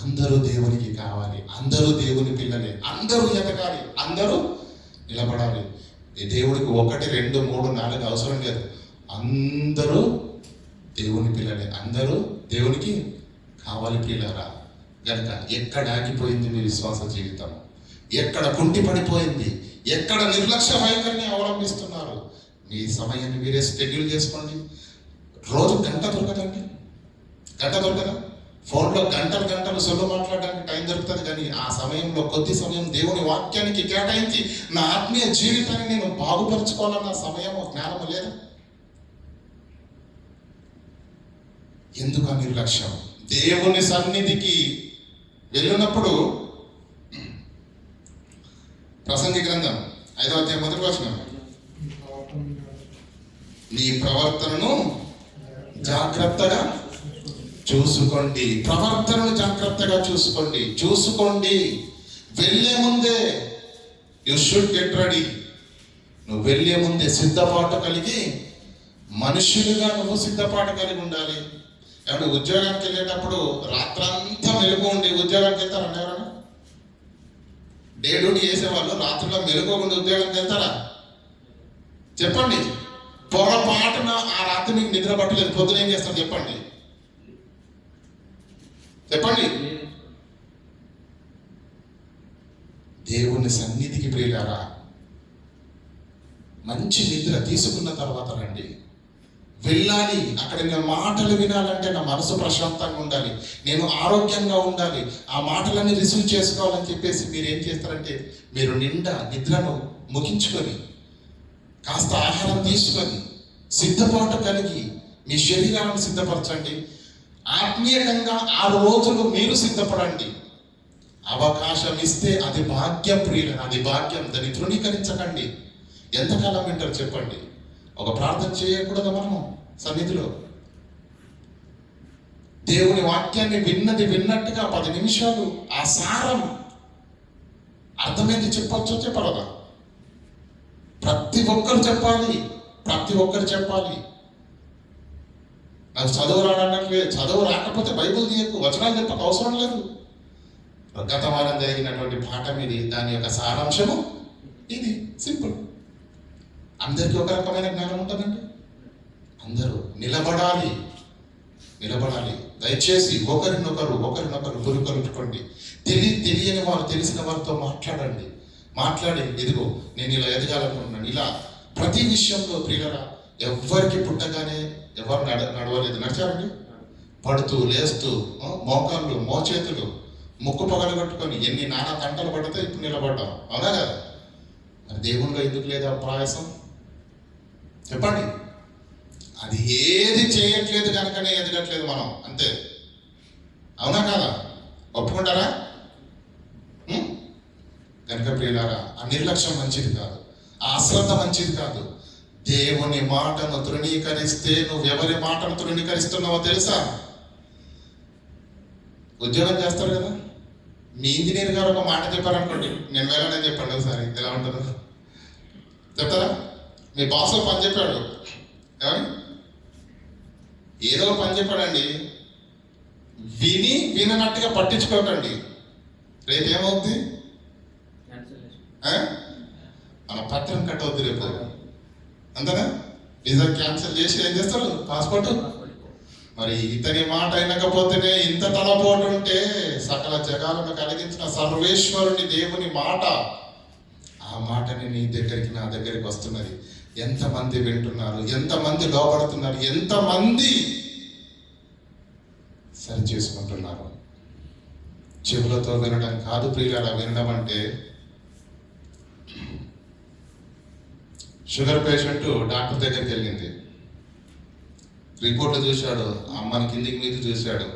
అందరూ దేవునికి కావాలి, అందరూ దేవుని పిల్లలే, అందరూ ఎదగాలి, అందరూ నిలబడాలి. ఈ దేవుడికి 1, 2, 3, 4 అవసరం లేదు. అందరూ దేవుని పిల్లలే, అందరూ దేవునికి కావాలి పిల్లరా. కనుక ఎక్కడ ఆగిపోయింది మీ విశ్వాస జీవితం? ఎక్కడ కుంటి పడిపోయింది? ఎక్కడ నిర్లక్ష్య వైఖరిని అవలంబిస్తున్నారు? మీ సమయాన్ని మీరే షెడ్యూల్ చేసుకోండి. రోజు గంట దొరకదండి, గంట దొరకదా? ఫోన్లో గంటలు సొల్లు మాట్లాడడానికి టైం దొరుకుతుంది. కానీ ఆ సమయంలో కొద్ది సమయం దేవుని వాక్యానికి కేటాయించి నా ఆత్మీయ జీవితాన్ని నేను బాగుపరచుకోవాలన్న సమయము, జ్ఞానము లేదా? ఎందుకు ఆ నిర్లక్ష్యం? దేవుని సన్నిధికి వెళ్ళినప్పుడు ప్రసంగి గ్రంథం 5వ అధ్యాయం 1వ వచనం, నీ ప్రవర్తనను జాగ్రత్తగా చూసుకోండి. ప్రవర్తనను జాగ్రత్తగా చూసుకోండి. వెళ్ళే ముందే యు షుడ్ గెట్ రెడీ. నువ్వు వెళ్ళే ముందే సిద్ధపాటు కలిగి, మనుషులుగా నువ్వు సిద్ధపాటు కలిగి ఉండాలి. ఎవరు ఉద్యోగానికి వెళ్ళేటప్పుడు రాత్రంతా మెలుగు ఉండి ఉద్యోగానికి వెళ్తారండి? ఎవరన్నా డే డ్యూటీ చేసేవాళ్ళు రాత్రిలో మెలుకోకుండా ఉద్యోగానికి వెళ్తారా? చెప్పండి. పొరపాటున ఆ రాత్రి మీకు నిద్ర పట్టలేదు, పొద్దున ఏం చేస్తారు చెప్పండి? దేవుని సన్నిధికి ప్రియులారా, మంచి నిద్ర తీసుకున్న తర్వాత రండి. వెళ్ళాలి. అక్కడ నేను మాటలు వినాలంటే నా మనసు ప్రశాంతంగా ఉండాలి, నేను ఆరోగ్యంగా ఉండాలి, ఆ మాటలన్నీ రిసీవ్ చేసుకోవాలని చెప్పేసి మీరు ఏం చేస్తారంటే, మీరు నిండా నిద్రను ముగించుకొని కాస్త ఆహారం తీసుకొని సిద్ధపాటు కలిగి మీ శరీరాలను సిద్ధపరచండి. ఆత్మీయంగా 6 రోజులు మీరు సిద్ధపడండి. అవకాశం ఇస్తే అది భాగ్యం ప్రియులు, అది భాగ్యం. దాన్ని తృణీకరించకండి. ఎంతకాలం వింటారు చెప్పండి? ఒక ప్రార్థన చేయకూడదు మనము సన్నిధిలో? దేవుని వాక్యాన్ని విన్నట్టుగా 10 నిమిషాలు ఆ సారం అర్థమైంది చెప్పొచ్చో చెప్పరాదా? ప్రతి ఒక్కరు చెప్పాలి. నాకు చదువు రావడానికి చదువు రాకపోతే బైబిల్ తీయకు, వచనాలు చెప్పక అవసరం లేదు. గత వారం జరిగినటువంటి పాఠం ఇది, దాని యొక్క సారాంశము ఇది. సింపుల్. అందరికీ ఒక రకమైన జ్ఞానం ఉంటుందండి. అందరూ నిలబడాలి. దయచేసి ఒకరినొకరు పురుకొల్పుకోండి. తెలియని వారు తెలిసిన వారితో మాట్లాడి ఇదిగో నేను ఇలా ఎదగాలనుకుంటున్నాను. ఇలా ప్రతి విషయంలో ప్రియులరా, ఎవ్వరికి పుట్టగానే ఎవరు నడవలేదు, నడిచారండి. పడుతూ లేస్తూ మోకాళ్ళు మోచేతులు ముక్కు పగలగొట్టుకొని ఎన్ని నానా తంటలు పడితే ఇప్పుడు నిలబడ్డాం, అవునా కదా? మరి దేవునిలో ఎందుకు లేదా ప్రయాసం చెప్పండి? అది ఏది చేయట్లేదు కనుకనే ఎదగట్లేదు మనం, అంతే. అవునా కాదా? ఒప్పుకుంటారా? కనుక ప్రియులారా, ఆ నిర్లక్ష్యం మంచిది కాదు, ఆ అశ్రద్ధ మంచిది కాదు. దేవుని మాటను తృణీకరిస్తే నువ్వు ఎవరి మాటను తృణీకరిస్తున్నావో తెలుసా? ఉద్యోగం చేస్తారు కదా, మీ ఇంజనీర్ గారు ఒక మాట చెప్పారనుకోండి, నేను వెళ్ళానని చెప్పండి ఒకసారి, ఎలా ఉంటుందో చెప్తారా? మీ బాస్ పని చెప్పాడు, ఏదో పని చెప్పాడండి, విననట్టుగా పట్టించుకోకండి. రేపు ఏమవుద్ది? మన పత్రం కట్ అవుద్ది రేపు, అంతేనా? వీసా క్యాన్సిల్ చేసి ఏం చేస్తారు? పాస్పోర్ట్. మరి ఇతని మాట వినకపోతేనే ఇంత తలపోటు ఉంటే సకల జగాలను కలిగించిన సర్వేశ్వరుని దేవుని మాట, ఆ మాటని నీ దగ్గరికి నా దగ్గరికి వస్తున్నది. ఎంతమంది వింటున్నారు, ఎంతమంది లోపడుతున్నారు, ఎంతమంది సరి చేసుకుంటున్నారు? చెవులతో వినడం కాదు ప్రియులారా. వినడం అంటే, షుగర్ పేషెంట్ డాక్టర్ దగ్గరికి వెళ్ళింది, రిపోర్ట్లు చూశాడు, అమ్మని కిందికి మీద చూశాడు.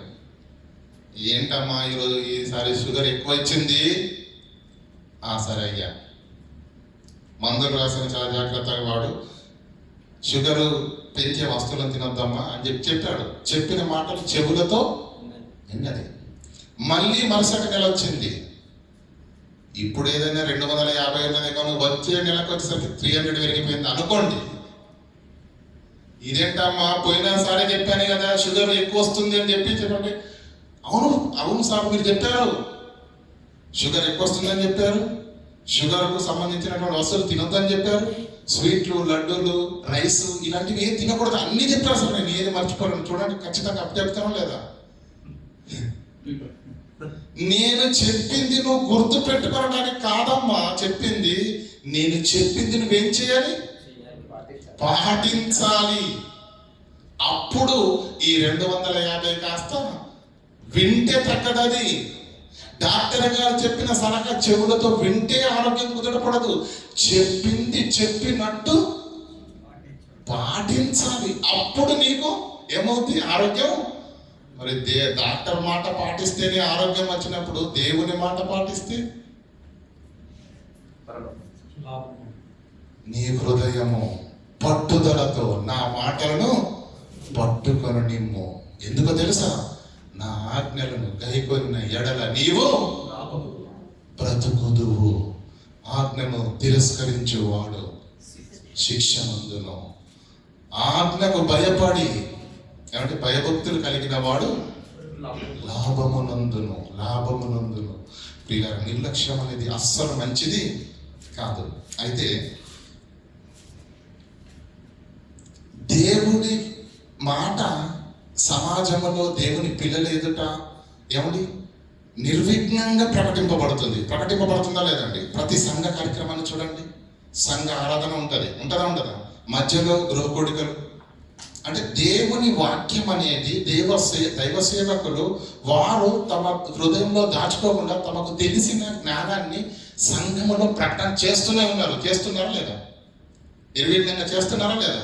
ఏంటమ్మా ఈరోజు ఈసారి షుగర్ ఎక్కువ ఇచ్చింది? సరే అయ్యా, మందులు రాసిన చాలా జాగ్రత్తగా వాడు, షుగరు పెంచే వస్తువులను తినొద్దమ్మా అని చెప్పాడు. చెప్పిన మాటలు చెవులతో విన్నది. మళ్ళీ మరుసటి నెల వచ్చింది. ఇప్పుడు ఏదైనా 250 ఉన్నది, వచ్చే నెలకు వచ్చేసరికి 300 పెరిగిపోయింది అనుకోండి. ఇదేంటమ్మా పోయినసారి చెప్పాను కదా షుగర్ ఎక్కువ వస్తుంది అని చెప్పండి. అవును సార్ మీరు చెప్పారు, షుగర్ ఎక్కువ వస్తుందని చెప్పారు, షుగర్కు సంబంధించినటువంటి వస్తువులు తినొద్దని చెప్పారు, స్వీట్లు, లడ్డూలు, రైస్ ఇలాంటివి ఏం తినకూడదు అన్నీ చెప్పారు సార్. నేను ఏది మర్చిపోలేను, చూడండి ఖచ్చితంగా అప్పు చెప్తాను లేదా? నేను చెప్పింది నువ్వు గుర్తు పెట్టుకోవడానికి కాదమ్మా చెప్పింది, నేను చెప్పింది నువ్వేం చేయాలి? పాటించాలి. అప్పుడు ఈ 250 కాస్త వింటే తగ్గదది. డాక్టర్ గారు చెప్పిన సలహా చెవులతో వింటే ఆరోగ్యం కుదరపడదు, చెప్పింది చెప్పినట్టు పాటించాలి. అప్పుడు నీకు ఏమవుతుంది? ఆరోగ్యం. మరి డాక్టర్ మాట పాటిస్తేనే ఆరోగ్యం వచ్చినప్పుడు దేవుని మాట పాటిస్తే నీ హృదయము పట్టుదలతో నా మాటలను పట్టుకొని నిమ్ము. ఎందుకో తెలుసా? నా ఆజ్ఞలను గైకొన్న ఎడల నీవు బ్రతుకుదువు. ఆజ్ఞను తిరస్కరించువాడు శిక్ష నందును. ఆజ్ఞకు భయపడి ఏమంటే భయభక్తులు కలిగిన వాడు లాభమునందును. ప్రియ నిర్లక్ష్యం అనేది అస్సలు మంచిది కాదు. అయితే దేవుడి మాట సమాజంలో దేవుని పిల్లలు ఎదుట ఏమండి నిర్విఘ్నంగా ప్రకటింపబడుతుందా లేదండి? ప్రతి సంఘ కార్యక్రమాన్ని చూడండి, సంఘ ఆరాధన ఉంటుందా? మధ్యలో గృహకోడికలు అంటే దేవుని వాక్యం అనేది దైవ సేవకులు వారు తమ హృదయంలో దాచుకోకుండా తమకు తెలిసిన జ్ఞానాన్ని సంఘములో ప్రకటన చేస్తున్నారా లేదా? నిర్విఘ్నంగా చేస్తున్నారా లేదా?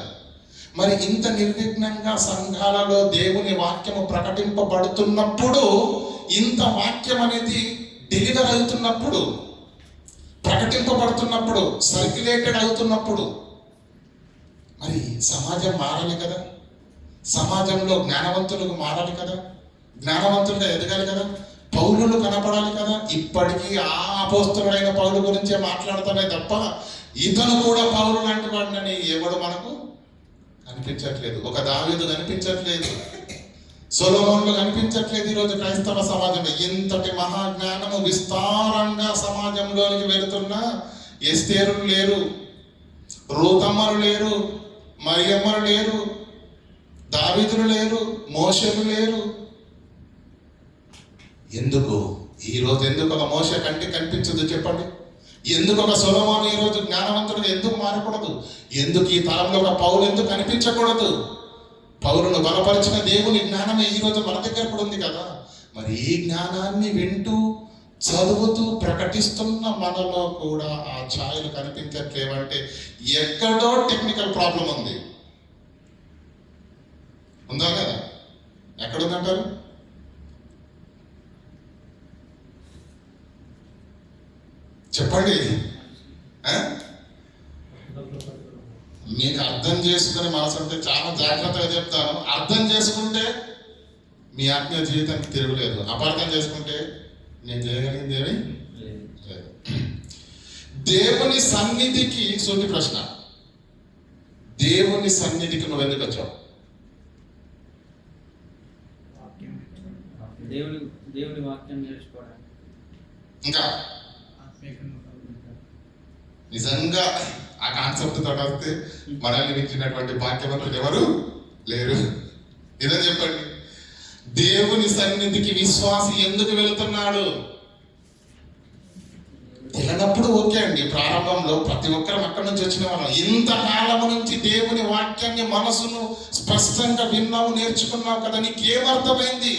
మరి ఇంత నిర్విఘ్నంగా సంఘాలలో దేవుని వాక్యము ప్రకటింపబడుతున్నప్పుడు, ఇంత వాక్యం అనేది డెలివర్ అవుతున్నప్పుడు, ప్రకటింపబడుతున్నప్పుడు, సర్క్యులేటెడ్ అవుతున్నప్పుడు, మరి సమాజం మారాలి కదా, సమాజంలో జ్ఞానవంతులకు మారాలి కదా, జ్ఞానవంతులుగా ఎదగాలి కదా, పౌలులు కనపడాలి కదా. ఇప్పటికీ ఆ అపోస్తలుడైన పౌలు గురించే మాట్లాడతామే తప్ప ఇతను కూడా పౌలు లాంటి వాడినని ఎవడు మనకు కనిపించట్లేదు. ఒక దావీదు కనిపించట్లేదు, సొలొమోనులు కనిపించట్లేదు. ఈరోజు క్రైస్తవ సమాజంలో ఇంతటి మహాజ్ఞానము విస్తారంగా సమాజంలోనికి వెళుతున్న ఎస్తేరులు లేరు, రూతమ్మలు లేరు, మరియమ్మలు లేరు, దావీదులు లేరు, మోషేలు లేరు. ఎందుకు ఈరోజు ఎందుకు ఒక మోషే కంటికి కనిపించదు చెప్పండి? ఎందుకు ఒక సొలొమోను ఈరోజు జ్ఞానవంతుడు ఎందుకు మారకూడదు? ఎందుకు ఈ తరంలో ఒక పౌలు ఎందుకు కనిపించకూడదు? పౌలును బలపరిచిన దేవుని జ్ఞానమే ఈరోజు మన దగ్గర కూడా ఉంది కదా. మరి ఈ జ్ఞానాన్ని వింటూ చదువుతూ ప్రకటిస్తున్న మనలో కూడా ఆ ఛాయలు కనిపించట్లేవంటే ఎక్కడో టెక్నికల్ ప్రాబ్లం ఉంది. ఉందా కదా? ఎక్కడుందంటారు? చెప్పండి. మీకు అర్థం చేసుకునే మనసు అంటే చాలా జాగ్రత్తగా చెప్తాను. అర్థం చేసుకుంటే మీ ఆత్మీయ జీవితానికి తిరుగులేదు. అపార్థం చేసుకుంటే నేను చేయగలిగింది ఏమి లేదు. దేవుని సన్నిధికి సూటి ప్రశ్న, దేవుని సన్నిధికి నువ్వు ఎందుకు వచ్చావు? దేవుని వాక్యం నేర్చుకోవడానికి. ఇంకా నిజంగా ఆ కాన్సెప్ట్ తోటి వస్తే మనల్ని మించినటువంటి భాగ్యవంతులు ఎవరు లేరు. ఇదే చెప్పండి, దేవుని సన్నిధికి విశ్వాసి ఎందుకు వెళుతున్నాడు? తెలియనప్పుడు ఓకే అండి, ప్రారంభంలో ప్రతి ఒక్కరం అక్కడి నుంచి వచ్చిన వాళ్ళం. ఇంతకాలం నుంచి దేవుని వాక్యాన్ని మనసును స్పష్టంగా విన్నావు, నేర్చుకున్నావు కదా, నీకేమర్థమైంది?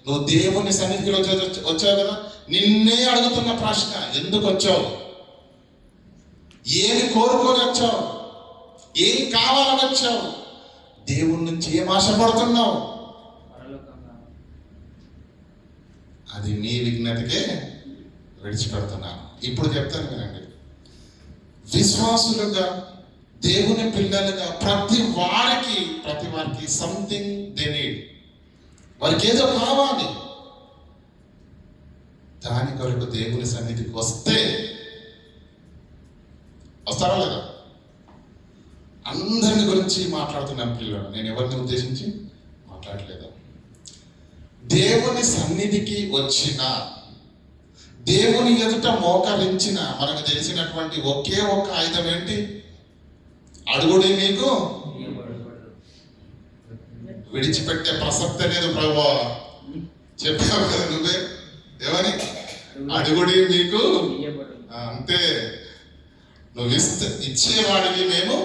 నువ్వు దేవుని సన్నిధికి వచ్చావు కదా, నిన్నే అడుగుతున్న ప్రశ్న, ఎందుకు వచ్చావు? ఏమి కోరుకొని వచ్చావు? ఏం కావాలని వచ్చావు? దేవుడి నుంచి ఏం ఆశపడుతున్నావు? అది మీ విజ్ఞతకే విడిచిపెడుతున్నాను. ఇప్పుడు చెప్తాను వినండి. విశ్వాసులుగా, దేవుని పిల్లలుగా ప్రతి వారికి సంథింగ్ దే నీడ్. వారికి ఏదో కావాలి. దాని కొరకు దేవుని సన్నిధికి వస్తారా లేదా? అందరిని గురించి మాట్లాడుతున్నాను పిల్లలు, నేను ఎవరిని ఉద్దేశించి మాట్లాడలేదు. దేవుని సన్నిధికి వచ్చిన, దేవుని ఎదుట మోకరించిన మనకు తెలిసినటువంటి ఒకే ఒక ఆయుధం ఏంటి? అడుగుడి మీకు విడిచిపెట్టే ప్రసక్తే లేదు ప్రభువా. చెప్పావు కదా నువ్వే, ఏమని? అడుగుడి మీకు, అంతే. నువ్వు ఇచ్చేవాడివి, మేము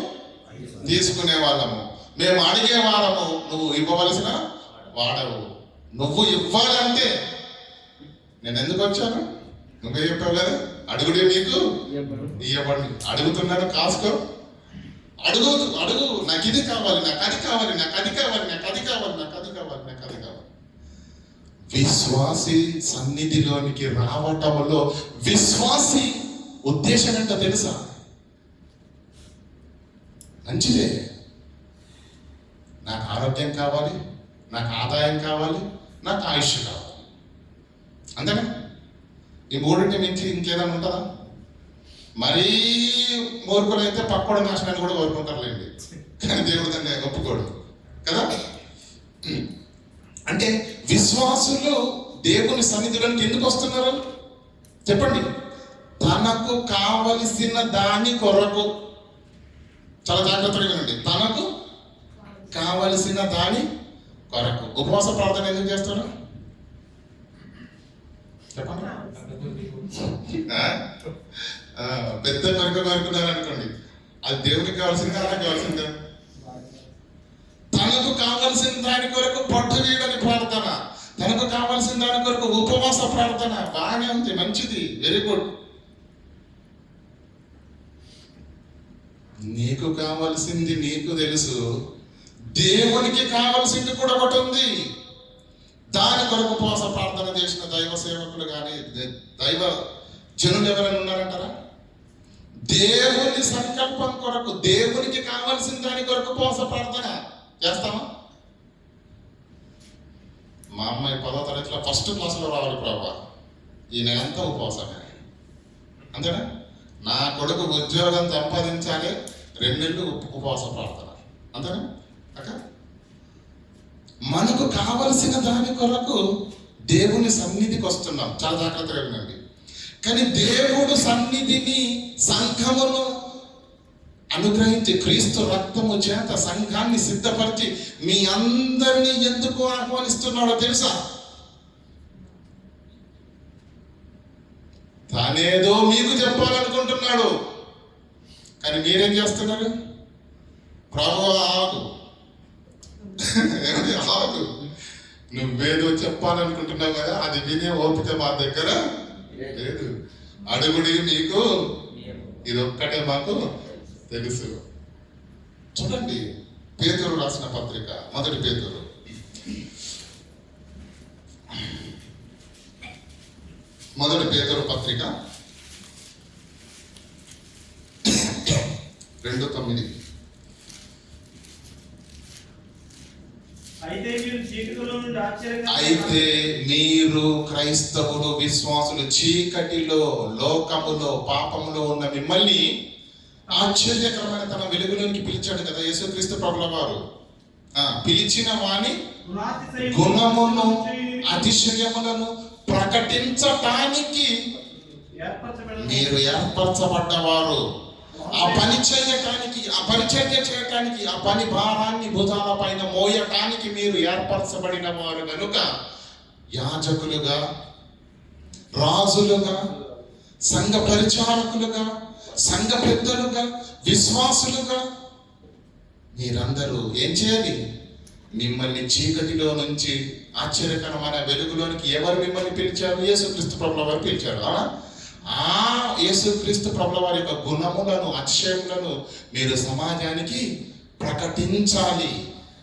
తీసుకునే వాళ్ళము. మేము అడిగే వారము, నువ్వు ఇవ్వవలసిన వాడవు. నువ్వు ఇవ్వాలంటే నేను ఎందుకు వచ్చాను? నువ్వే చెప్పావు కదా, అడుగుడే మీకు ఇవ్వబడి. అడుగుతున్నాను, కాసుకో. అడుగు, నాకు ఇది కావాలి, నాకు అది కావాలి, నాకు అది కావాలి, నాకు అది కావాలి, నాకు అది కావాలి, నాకు అది కావాలి. విశ్వాసి సన్నిధిలోనికి రావటంలో విశ్వాసి ఉద్దేశం ఏంటో తెలుసా? మంచిదే, నాకు ఆరోగ్యం కావాలి, నాకు ఆదాయం కావాలి, నాకు ఆయుష్ కావాలి, అంతేనా? ఈ మూడింటి మించి ఇంకేదైనా ఉంటుందా? మరీ మూర్ఖులైతే పక్కోడు నాశనాన్ని కూడా కోరుకుంటారులేండి, కానీ దేవుడు దాన్ని ఒప్పుకోడు కదా. అంటే విశ్వాసులు దేవుని సన్నిధిలోనికి ఎందుకు వస్తున్నారు చెప్పండి? తనకు కావలసిన దాని కొరకు. చాలా జాగ్రత్తగా వినండి, తనకు కావలసిన దాని కొరకు. ఉపవాస ప్రార్థన ఎందుకు చేస్తారు చెప్పండి? పెద్ద కొరుకున్నారు అనుకోండి, అది దేవునికి కావాల్సిందా, నాకు కావాల్సిందా? తనకు కావలసిన దాని కొరకు పట్టు వీడని ప్రార్థన, తనకు కావలసిన దాని కొరకు ఉపవాస ప్రార్థన. బాగానే ఉంది, మంచిది, వెరీ గుడ్. నీకు కావాల్సింది నీకు తెలుసు, దేవునికి కావలసింది కూడా ఒకటి ఉంది. దాని కొరకు ఉపవాస ప్రార్థన చేసిన దైవ సేవకులు కానీ దైవ జనులు ఎవరైనా ఉన్నారంటారా? దేవుని సంకల్పం కొరకు, దేవునికి కావలసిన దాని కొరకు ఉపవాస ప్రార్థన చేస్తామా? మా అమ్మాయి 10వ తరగతిలో ఫస్ట్ క్లాస్లో రావాలి ప్రభా, ఈ నెలంతా ఉపవాసమే, అంతేనా? నా కొడుకు ఉద్యోగం సంపాదించాలి, 2 నెలలు ఉపవాస ప్రార్థన, అంతేనా అక్క? మనకు కావలసిన దాని కొరకు దేవుని సన్నిధికి వస్తున్నాం. చాలా జాగ్రత్తగా వినండి. కానీ దేవుడు సన్నిధిని, సంఘమును అనుగ్రహించి క్రీస్తు రక్తము చేత సంఘాన్ని సిద్ధపరిచి మీ అందరినీ ఎందుకు ఆహ్వానిస్తున్నాడో తెలుసా? తానేదో మీకు చెప్పాలనుకుంటున్నాడు, కానీ మీరేం చేస్తున్నారు? ప్రభువా ఆగు, ఆగు, నువ్వేదో చెప్పాలనుకుంటున్నావు కదా, అది వినే ఓపిక మా దగ్గర లేదు. అడుగుడి మీకు ఇదొక్కటే మాకు తెలుసు. చూడండి, పేతురు రాసిన పత్రిక, 1 పేతురు 1 పేతురు పత్రిక 2:9. అయితే మీరు క్రైస్తవులు, విశ్వాసులు చీకటిలో, లోకములో, పాపములో ఉన్న మిమ్మల్ని ఆశ్చర్యకరమైన తన వెలుగులోనికి పిలిచాడు కదా యేసుక్రీస్తు ప్రభుల వారు. పిలిచిన వాని గుణమును, అతిశయములను ప్రకటించటానికి మీరు ఏర్పరచబడ్డవారు. ఆ పని చేయటానికి, ఆ పని భారాన్ని భుజాల పైన మోయటానికి మీరు ఏర్పరచబడిన వారు కనుక యాజకులుగా, రాజులుగా, సంఘ పరిచారకులుగా, సంఘ పెద్దలుగా, విశ్వాసులుగా మీరందరూ ఏం చేయాలి? మిమ్మల్ని చీకటిలో నుంచి ఆశ్చర్యకరమైన వెలుగులోనికి ఎవరు మిమ్మల్ని పిలిచారు? యేసుక్రీస్తు ప్రభుల వారు పిలిచారు. ఆ యేసుక్రీస్తు ప్రభుల వారి యొక్క గుణములను, అతిశయములను మీరు సమాజానికి ప్రకటించాలి.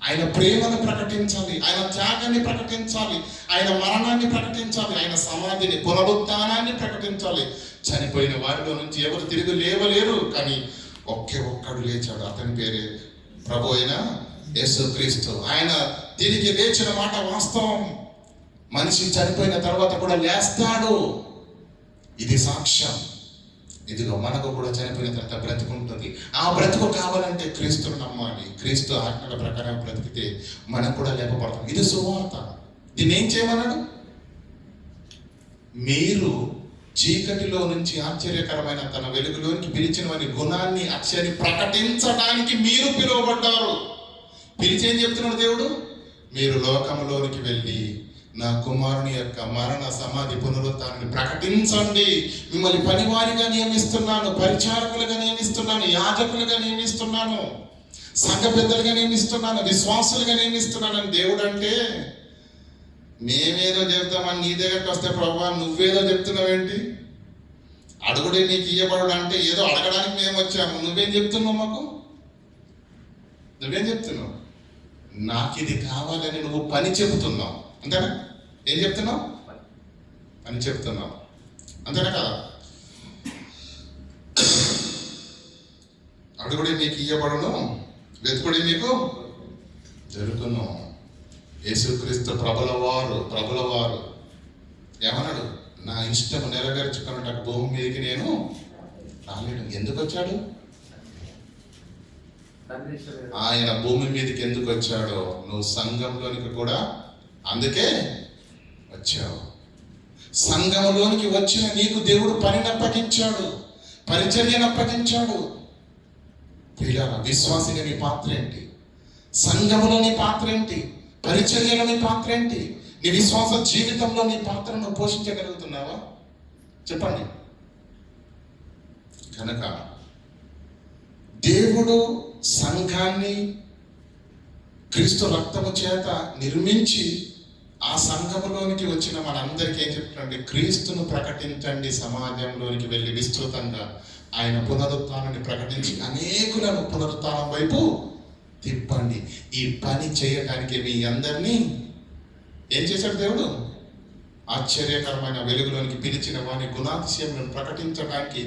ఆయన ప్రేమను ప్రకటించాలి, ఆయన త్యాగాన్ని ప్రకటించాలి, ఆయన మరణాన్ని ప్రకటించాలి, ఆయన సమాధిని, పునరుత్థానాన్ని ప్రకటించాలి. చనిపోయిన వారిలో నుంచి ఎవరు తిరిగి లేవలేరు, కానీ ఒక్కడు లేచాడు, అతని పేరే ప్రభు అయిన యేసుక్రీస్తు. ఆయన తిరిగి లేచిన మాట వాస్తవం. మనిషి చనిపోయిన తర్వాత కూడా లేస్తాడు, ఇది సాక్ష్యం. ఇదిగో మనకు కూడా చనిపోయిన తర్వాత బ్రతుకుంటుంది. ఆ బ్రతుకు కావాలంటే క్రీస్తును నమ్మాలి. క్రీస్తు ఆజ్ఞల ప్రకారం బ్రతికితే మనకు కూడా లేపబడతాం. ఇది సువార్త. దీన్ని ఏం చేయమన్నాడు? మీరు చీకటిలో నుంచి ఆశ్చర్యకరమైన తన వెలుగులోనికి పిలిచిన వారి గుణాన్ని, అక్షయాన్ని ప్రకటించడానికి మీరు పిలువబడ్డారు. పిలిచి ఏం చెప్తున్నాడు దేవుడు? మీరు లోకంలోనికి వెళ్ళి నా కుమారుని యొక్క మరణ, సమాధి, పునరుత్థానాన్ని ప్రకటించండి. మిమ్మల్ని పనివారిగా నియమిస్తున్నాను, పరిచారకులుగా నియమిస్తున్నాను, యాజకులుగా నియమిస్తున్నాను, సంఘ పెద్దలుగా నియమిస్తున్నాను, విశ్వాసులుగా నియమిస్తున్నాను అని దేవుడు అంటే, మేమేదో చెప్తామని నీ దగ్గరకు వస్తే ప్రభువా నువ్వేదో చెప్తున్నావేంటి? అడుగుడే నీకు ఇయ్యబడు అంటే ఏదో అడగడానికి మేము వచ్చాము. నువ్వేం చెప్తున్నావు? మాకు నువ్వేం చెప్తున్నావు? నాకు ఇది కావాలని నువ్వు పని చెబుతున్నావు, అంతేనా? ఏం చెప్తున్నావు? పని చెప్తున్నావు, అంతేనా కదా? అడుగుడి మీకు ఇయ్యబడును, వెతుకుడి మీకు జరుగును. యేసుక్రీస్తు ప్రభుల వారు ఏమన్నాడు? నా ఇష్టం నెరవేర్చుకున్నట్టు భూమి మీదకి నేను రాలేడు. ఎందుకు వచ్చాడు? ఆయన భూమి మీదకి ఎందుకు వచ్చాడో నువ్వు సంఘంలోనికి కూడా అందుకే వచ్చావు. సంఘంలోనికి వచ్చిన నీకు దేవుడు పనిని అప్పగించాడు, పరిచర్యను అప్పగించాడు. ప్రియులారా, విశ్వాసిగా నీ పాత్ర ఏంటి? సంఘములో నీ పాత్ర ఏంటి? పరిచర్యలో నీ పాత్ర ఏంటి? నీ విశ్వాస జీవితంలో నీ పాత్రను పోషించగలుగుతున్నావా? చెప్పండి. కనుక దేవుడు సంఘాన్ని క్రీస్తు రక్తము చేత నిర్మించి ఆ సంఘములోనికి వచ్చిన మనందరికీ ఏం చెప్తున్నాడు? క్రీస్తును ప్రకటించండి, సమాజంలోనికి వెళ్ళి విస్తృతంగా ఆయన పునరుత్థానాన్ని ప్రకటించి అనేకులను పునరుత్థానం వైపు తిప్పండి. ఈ పని చేయటానికి మీ అందరినీ ఏం చేశాడు దేవుడు? ఆశ్చర్యకరమైన వెలుగులోనికి పిలిచిన వాని గుణాతిశయములను ప్రకటించడానికి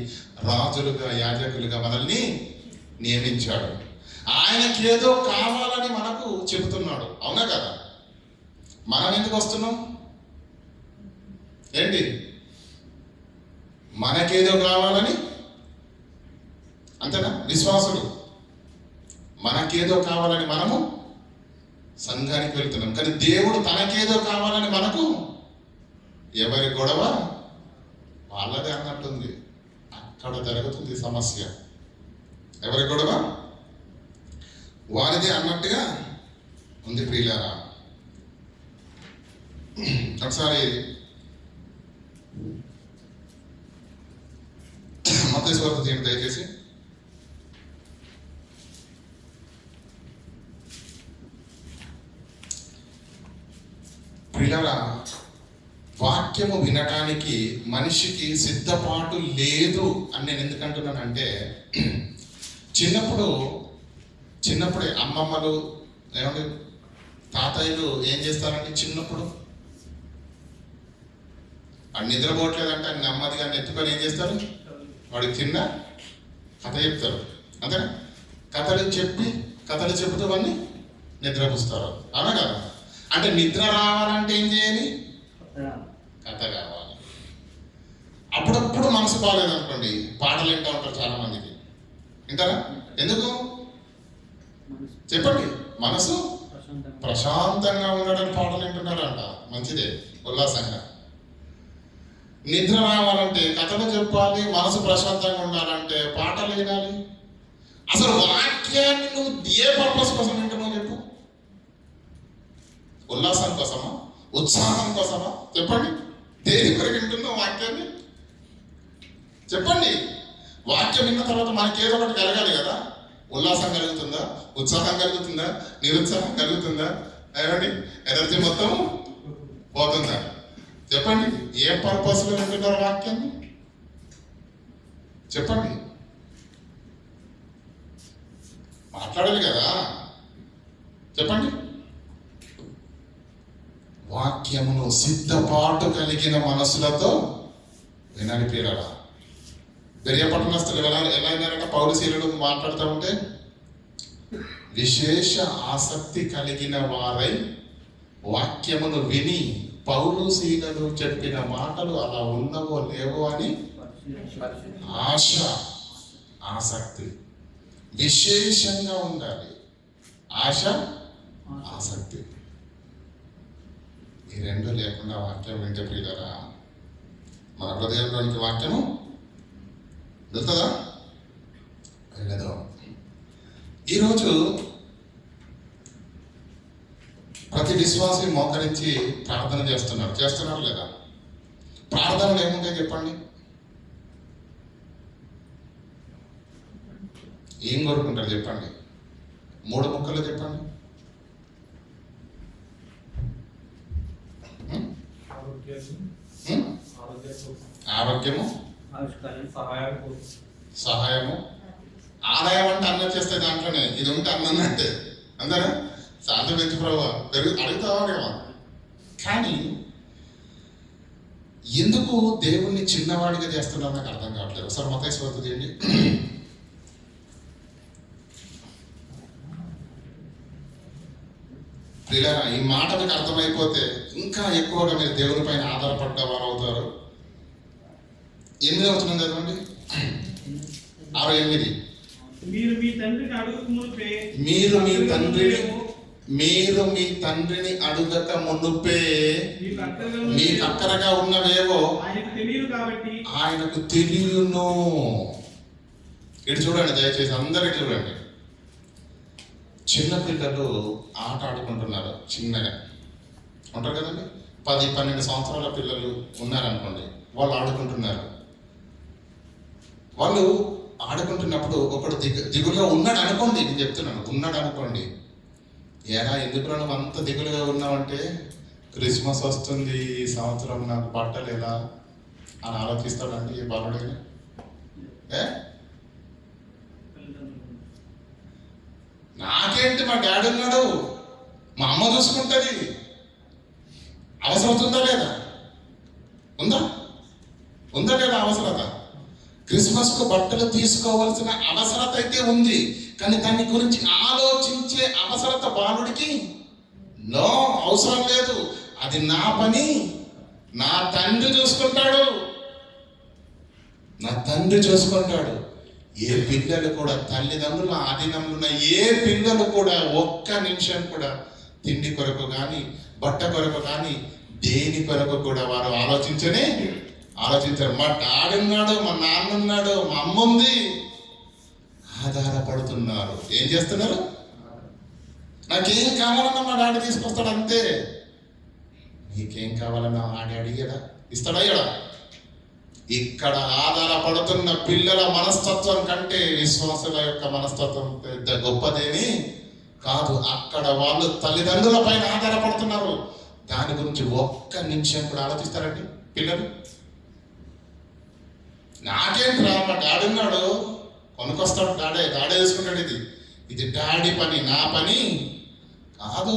రాజులుగా, యాజకులుగా మనల్ని నియమించాడు. ఆయనకి ఏదో కావాలని మనకు చెబుతున్నాడు. అవునా కదా? మనం ఎందుకు వస్తున్నాం? ఏంటి? మనకేదో కావాలని, అంతేనా? విశ్వాసులు మనకేదో కావాలని మనము సంఘానికి వెళ్తున్నాం. కానీ దేవుడు తనకేదో కావాలని మనకు, ఎవరి గొడవ వాళ్ళదే అన్నట్టుంది. అక్కడ జరుగుతుంది సమస్య. ఎవరి గొడవ వారిదే అన్నట్టుగా ఉంది ప్రియులారా. ఒకసారి మత్తయి సువార్త తీయండి దయచేసి. ప్రియులారా, వాక్యము వినటానికి మనిషికి సిద్ధపాటు లేదు అని నేను ఎందుకంటున్నానంటే, చిన్నప్పుడే అమ్మమ్మలు ఏమంటే తాతయ్యలు ఏం చేస్తారంటే, చిన్నప్పుడు వాడు నిద్రపోవట్లేదంటే ఆయన నెమ్మదిగా నెత్తుకొని ఏం చేస్తారు? వాడికి చిన్న కథ చెప్తారు. అంతేనా? కథలు చెబుతూ వాడిని నిద్రపుస్తారు. అవునా కదా? అంటే నిద్ర రావాలంటే ఏం చేయాలి? కథ కావాలి. అప్పుడప్పుడు మనసు బాగాలేదనుకోండి, పాటలు వింటూ ఉంటారు చాలా మందికి. వింటారా? ఎందుకు చెప్పండి? మనసు ప్రశాంతంగా ఉండడానికి పాటలు వింటున్నారంట. మంచిదే, ఉల్లాసంగా. నిద్ర రావాలంటే కథలు చెప్పాలి, మనసు ప్రశాంతంగా ఉండాలంటే పాటలు వినాలి. అసలు వాక్యాన్ని నువ్వు ఏ పర్పస్ కోసం వింటున్నావు చెప్పు? ఉల్లాసం కోసమా? ఉత్సాహం కోసమా? చెప్పండి. దేని కొరకు వింటున్నావు వాక్యాన్ని? చెప్పండి. వాక్యం విన్న తర్వాత మనకి ఏదో ఒకటి కలగాలి కదా. ఉల్లాసం కలుగుతుందా? ఉత్సాహం కలుగుతుందా? నిరుత్సాహం కలుగుతుందా? ఏమండి? ఎనర్జీ మొత్తం పోతుందా? చెప్పండి. ఏ పర్పస్లో వింటున్నారు వాక్యాన్ని? చెప్పండి. మాట్లాడాలి కదా. చెప్పండి. వాక్యమును సిద్ధపాటు కలిగిన మనసులతో వినాలి ప్రియులారా. బెరియా పట్టణస్థులు ఎలా అయినారంటే, పౌలుశీలుడు మాట్లాడుతూ ఉంటే, విశేష ఆసక్తి కలిగిన వారై వాక్యమును విని పౌలుశీలుడు చెప్పిన మాటలు అలా ఉన్నవో లేవో అని ఆశ, ఆసక్తి విశేషంగా ఉండాలి. ఆశ, ఆసక్తి ఈ రెండు లేకుండా వాక్యం వింటే ప్రియులారా, మన హృదయంలోనికి వాక్యము వెళ్తుందా? వెళ్ళదు. ఈరోజు ప్రతి విశ్వాసి మోకరించి ప్రార్థన చేస్తున్నారు లేదా? ప్రార్థనలు ఏముంటాయి చెప్పండి? ఏం కోరుకుంటారు చెప్పండి? 3 ముక్కలు చెప్పండి. ఆరోగ్యము, సహాయము. ఆదాయం అంటే అన్నం చేస్తే దాంట్లోనే, ఇది ఉంటే అన్నం అంటే అందరా సాధన పెంచి ప్రభావ అడుగుతావాడేమో. కానీ ఎందుకు దేవుణ్ణి చిన్నవాడిగా చేస్తున్నావు నాకు అర్థం కావట్లేదు. ఒకసారి మత్తయి సువార్త చేయండి. ప్రియులారా, ఈ మాట మీకు అర్థమైపోతే ఇంకా ఎక్కువగా మీరు దేవుని పైన ఆధారపడ్డ వారు అవుతారు. 8వ వచనం చదవండి. 6:8. మీరు మీ తండ్రిని అడుగక మునుపే మీరు మీ తండ్రిని అడుగక మునుపే మీకు అక్కరగా ఉన్నవేవో ఆయనకు తెలియను. ఇటు చూడండి దయచేసి, అందరికి చూడండి. చిన్న పిల్లలు ఆట ఆడుకుంటున్నారు. చిన్నగా ఉంటారు కదండి. 10-12 సంవత్సరాల పిల్లలు ఉన్నారనుకోండి, వాళ్ళు ఆడుకుంటున్నారు. వాళ్ళు ఆడుకుంటున్నప్పుడు ఒకడు దిగులుగా ఉన్నాడు అనుకోండి. నేను చెప్తున్నాను, ఉన్నాడు అనుకోండి. ఏరా ఎందుకు నువ్వు అంత దిగులుగా ఉన్నావంటే, క్రిస్మస్ వస్తుంది, ఈ సంవత్సరం నాకు బట్టలు ఎలా అని ఆలోచిస్తాడండి ఈ బాలుడైనా? నాకేంటి, మా డాడీ ఉన్నాడు, మా అమ్మ చూసుకుంటుంది. అవసరం ఉందా లేదా? ఉందా? ఉందా లేదా అవసరత? క్రిస్మస్కు బట్టలు తీసుకోవాల్సిన అవసరత అయితే ఉంది, కానీ దాని గురించి ఆలోచించే అవసరత బాలుడికి నో, అవసరం లేదు. అది నా పని, నా తండ్రి చూసుకుంటాడు, నా తండ్రి చూసుకుంటాడు. ఏ పిల్లలు కూడా తల్లిదండ్రుల ఆధీనంలో ఉన్న ఏ పిల్లలు కూడా ఒక్క నిమిషం కూడా తిండి కొరకు కానీ బట్ట కొరకు కానీ దేని కొరకు కూడా వారు ఆలోచించారు. మా డాడీ ఉన్నాడు, మా నాన్న ఉన్నాడు, మా అమ్మ ఉంది, ఆధారపడుతున్నారు. ఏం చేస్తున్నారు? నాకేం కావాలన్నా మా డాడీ తీసుకొస్తాడు అంతే. నీకేం కావాలన్నా ఆ డాడీ కదా ఇస్తాడా? ఇయ్యడా? ఇక్కడ ఆధారపడుతున్న పిల్లల మనస్తత్వం కంటే విశ్వాసుల యొక్క మనస్తత్వం పెద్ద గొప్పదేమి కాదు. అక్కడ వాళ్ళు తల్లిదండ్రుల పైన ఆధారపడుతున్నారు. దాని గురించి ఒక్క నిమిషం కూడా ఆలోచిస్తారండి పిల్లలు? నాకేంట్రా, మా డాడీ ఉన్నాడు, కొనుకొస్తాడు, డాడీ చూసుకుంటాడు. ఇది డాడీ పని, నా పని కాదు.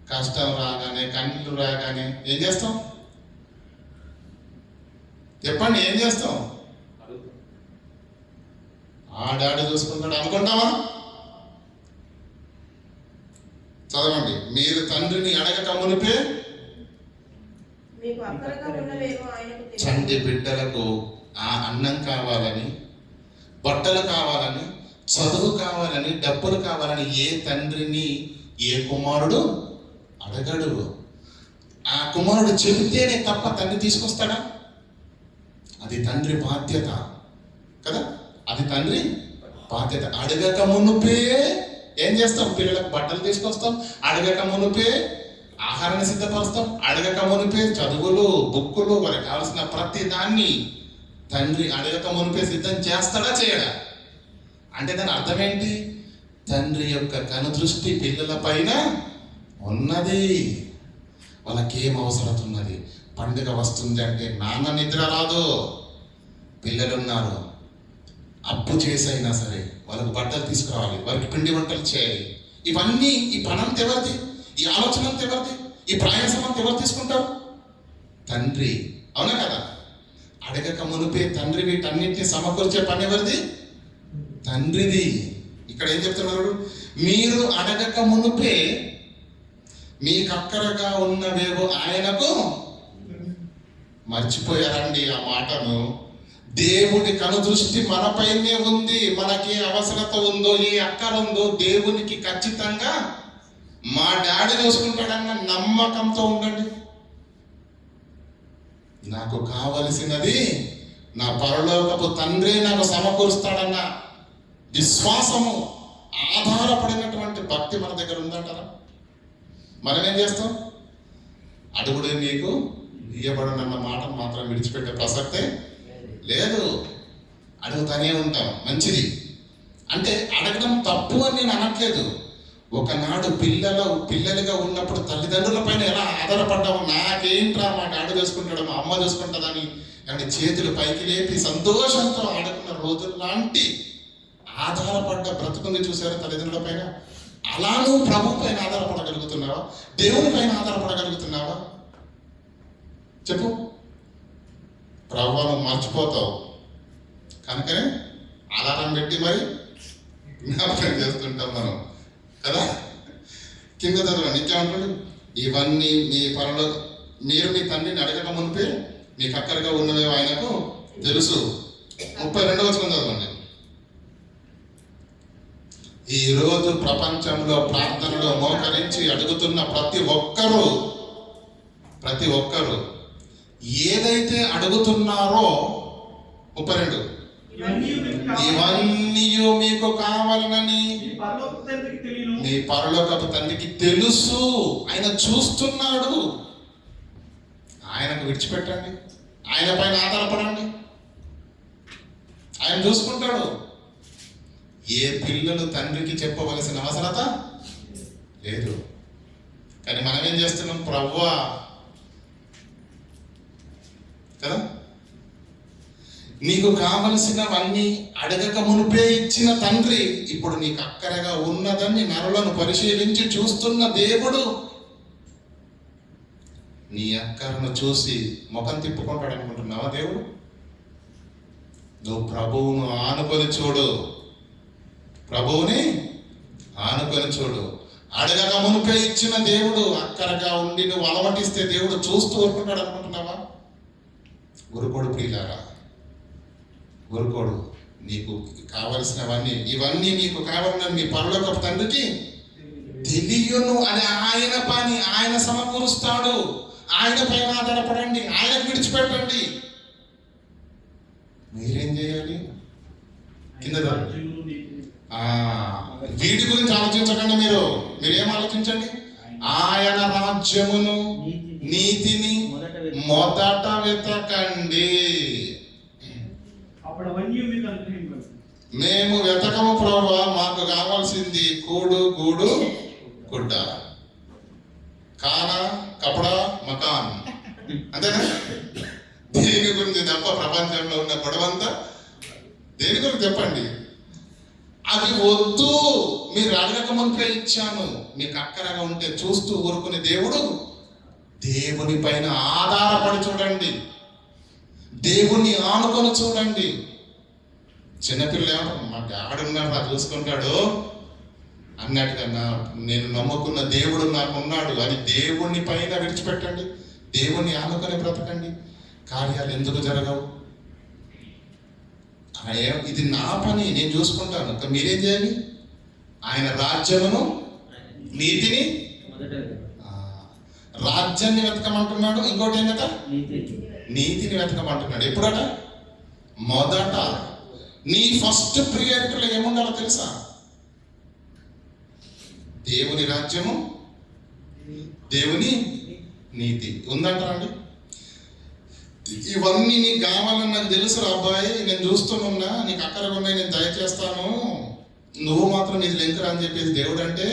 కష్టం రాగానే, కన్నీళ్ళు రాగానే ఏం చేస్తాం? చెప్పండి, ఏం చేస్తాం? ఆ డాడీ చూసుకుంటాడు అనుకుంటావా? చదవండి. మీరు తండ్రిని అడగక మునిపే చంటి బిడ్డలకు ఆ అన్నం కావాలని, బట్టలు కావాలని, చదువు కావాలని, డబ్బులు కావాలని ఏ తండ్రిని ఏ కుమారుడు అడగడు. ఆ కుమారుడు చెబితేనే తప్ప తండ్రి తీసుకొస్తాడా? అది తండ్రి బాధ్యత కదా, అది తండ్రి బాధ్యత. అడగక మునుపే ఏం చేస్తాం? పిల్లలకు బట్టలు తీసుకొస్తాం, అడగక మునుపే ఆహారాన్ని సిద్ధపరుస్తాం, అడగక మునిపే చదువులు, బుక్కులు, వారికి కావాల్సిన ప్రతి దాన్ని తండ్రి అడగక మునిపే సిద్ధం చేస్తాడా, చేయడా? అంటే దాని అర్థం ఏంటి? తండ్రి యొక్క కనుదృష్టి పిల్లల పైన ఉన్నది. వాళ్ళకి ఏం అవసరం ఉన్నది? పండుగ వస్తుంది అంటే నాన్న నిద్ర రాదు, పిల్లలు ఉన్నారు, అప్పు చేసైనా సరే వాళ్ళకు బట్టలు తీసుకురావాలి, వారికి పిండి వంటలు చేయాలి. ఇవన్నీ, ఈ పనంత ఎవరిది? ఈ ఆలోచన అంత ఎవరిది? ఈ ప్రయాసం అంత ఎవరు తీసుకుంటారు? తండ్రి. అవునా కదా? అడగక మునిపే తండ్రి వీటన్నిటిని సమకూర్చే పని ఎవరిది? తండ్రిది. ఇక్కడ ఏం చెప్తున్నారు? మీరు అడగక మునిపే మీకు అక్కరగా ఉన్నవేవో ఆయనకు మర్చిపోయారండి ఆ మాటను. దేవుడి కనుదృష్టి మనపైనే ఉంది. మనకి అవసరత ఉందో, ఏ అక్కర ఉందో దేవునికి ఖచ్చితంగా మా డాడీ చూసుకుంటాడన్న నమ్మకంతో ఉండండి. నాకు కావలసినది నా పరలోకపు తండ్రి నాకు సమకూరుస్తాడన్న విశ్వాసము, ఆధారపడినటువంటి భక్తి మన దగ్గర ఉందంటారా? మనం ఏం చేస్తాం? అడుగుడే మీకు ఇయ్యబడనన్న మాటను మాత్రం విడిచిపెట్టే ప్రసక్తే లేదు. అడుగుతానే ఉంటాం. మంచిది. అంటే అడగడం తప్పు అని నేను అనట్లేదు. ఒకనాడు పిల్లలుగా ఉన్నప్పుడు తల్లిదండ్రుల పైన ఎలా ఆధారపడ్డాము? నాకేంట్రా, మా డాడీ చూసుకుంటాడు, మా అమ్మ చూసుకుంటుందని అంటే చేతులు పైకి లేపి సంతోషంతో ఆడుకున్న రోజులు లాంటి ఆధారపడ్డ బ్రతుకుని చూసారు తల్లిదండ్రుల పైన. అలా నువ్వు ప్రభు పైన ఆధారపడగలుగుతున్నావా? దేవుని పైన ఆధారపడగలుగుతున్నావా? చెప్పు. ప్రభు నువ్వు మర్చిపోతావు కనుకనే ఆధారం పెట్టి మరి జ్ఞాపకం చేస్తుంటాం మనం కదా. కింద చదవండి, ఇంకేమంటాడు? ఇవన్నీ మీరు మీ తండ్రిని అడగక మునిపే మీకు అక్కరగా ఉన్నవే ఆయనకు తెలుసు. 32వ వచనం చదవండి. ఈ రోజు ప్రపంచంలో ప్రార్థనలో మోకరించి అడుగుతున్న ప్రతి ఒక్కరు ఏదైతే అడుగుతున్నారో 32 ఇవన్నీ మీకు కావాలనని మీ పరలోకపు తండ్రికి తెలుసు. ఆయన చూస్తున్నాడు. ఆయనకు విడిచిపెట్టండి, ఆయన పైన ఆధారపడండి, ఆయన చూసుకుంటాడు. ఏ పిల్లలు తండ్రికి చెప్పవలసిన అవసరత లేదు. కానీ మనం ఏం చేస్తున్నాం? ప్రభువా కదా, నీకు కావలసినవన్నీ అడగక మునిపే ఇచ్చిన తండ్రి ఇప్పుడు నీకు అక్కరగా ఉన్నదని నరులను పరిశీలించి చూస్తున్న దేవుడు నీ అక్కరను చూసి ముఖం తిప్పుకుంటాడు అనుకుంటున్నావా? దేవుడు, నువ్వు ప్రభువును ఆనుకొని చూడు, ప్రభువుని ఆనుకొని చూడు. అడగక మునిపే ఇచ్చిన దేవుడు అక్కరగా ఉండి నువ్వు అలమటిస్తే దేవుడు చూస్తూ ఊరుకుంటాడు అనుకుంటున్నావా? ఊరుకోడు ప్రియులారా, ఊరుకోడు. నీకు కావలసినవన్నీ, ఇవన్నీ నీకు కావాలని మీ పరలోకపు తండ్రికి తెలియను అని ఆయన పని, ఆయన సమకూరుస్తాడు. ఆయన పైన ఆధారపడండి, ఆయనకు విడిచిపెట్టండి. మీరేం చేయాలి? కింద వీటి గురించి ఆలోచించకండి. మీరేం ఆలోచించండి? ఆయన రాజ్యమును నీతిని మొదట వెతకండి. అప్పుడు అవన్నీ మీకు అనుగ్రహింపబడును. మేము వెతకము ప్రభువా, మాకు కావాల్సింది కూడు గూడు గుడ్డ, కానా కపడా మకాన్, అంతేనా? దేని గురించి తప్ప ప్రపంచంలో ఉన్న గొడవంతా దేని గురించి చెప్పండి? అది వద్దు, మీరు అడగక మునిపే ఇచ్చాను. మీకు అక్కరగా ఉంటే చూస్తూ ఊరుకునే దేవుడు. దేవుని పైన ఆధారపడి చూడండి, దేవుణ్ణి ఆనుకొని చూడండి. చిన్నపిల్లలు ఏమంటారు? మా డాడీ ఉన్నాడు, నాకు చూసుకుంటాడు అన్నట్టుగా నేను నమ్ముకున్న దేవుడు నాకున్నాడు అని దేవుని పైన విడిచిపెట్టండి. దేవుణ్ణి ఆనుకొని బ్రతకండి. కార్యాలు ఎందుకు జరగవు? ఇది నా పని, నేను చూసుకుంటాను. మీరేం చేయాలి? ఆయన రాజ్యమును నీతిని, రాజ్యాన్ని వెతకమంటున్నాడు. ఇంకోటి ఏంటట? నీతిని వెతకమంటున్నాడు. ఎప్పుడట? మొదట. నీ ఫస్ట్ ప్రియారిటీలో ఏముండాలో తెలుసా? దేవుని రాజ్యము, దేవుని నీతి ఉందంటారండి. ఇవన్నీ నీకు కావాలని నాకు తెలుసు అబ్బాయి, నేను చూస్తున్నా, నీకు అక్కరగా ఉన్నాయి, నేను దయచేస్తాను, నువ్వు మాత్రం ఇది లెంకరా అని చెప్పేసి దేవుడు అంటే,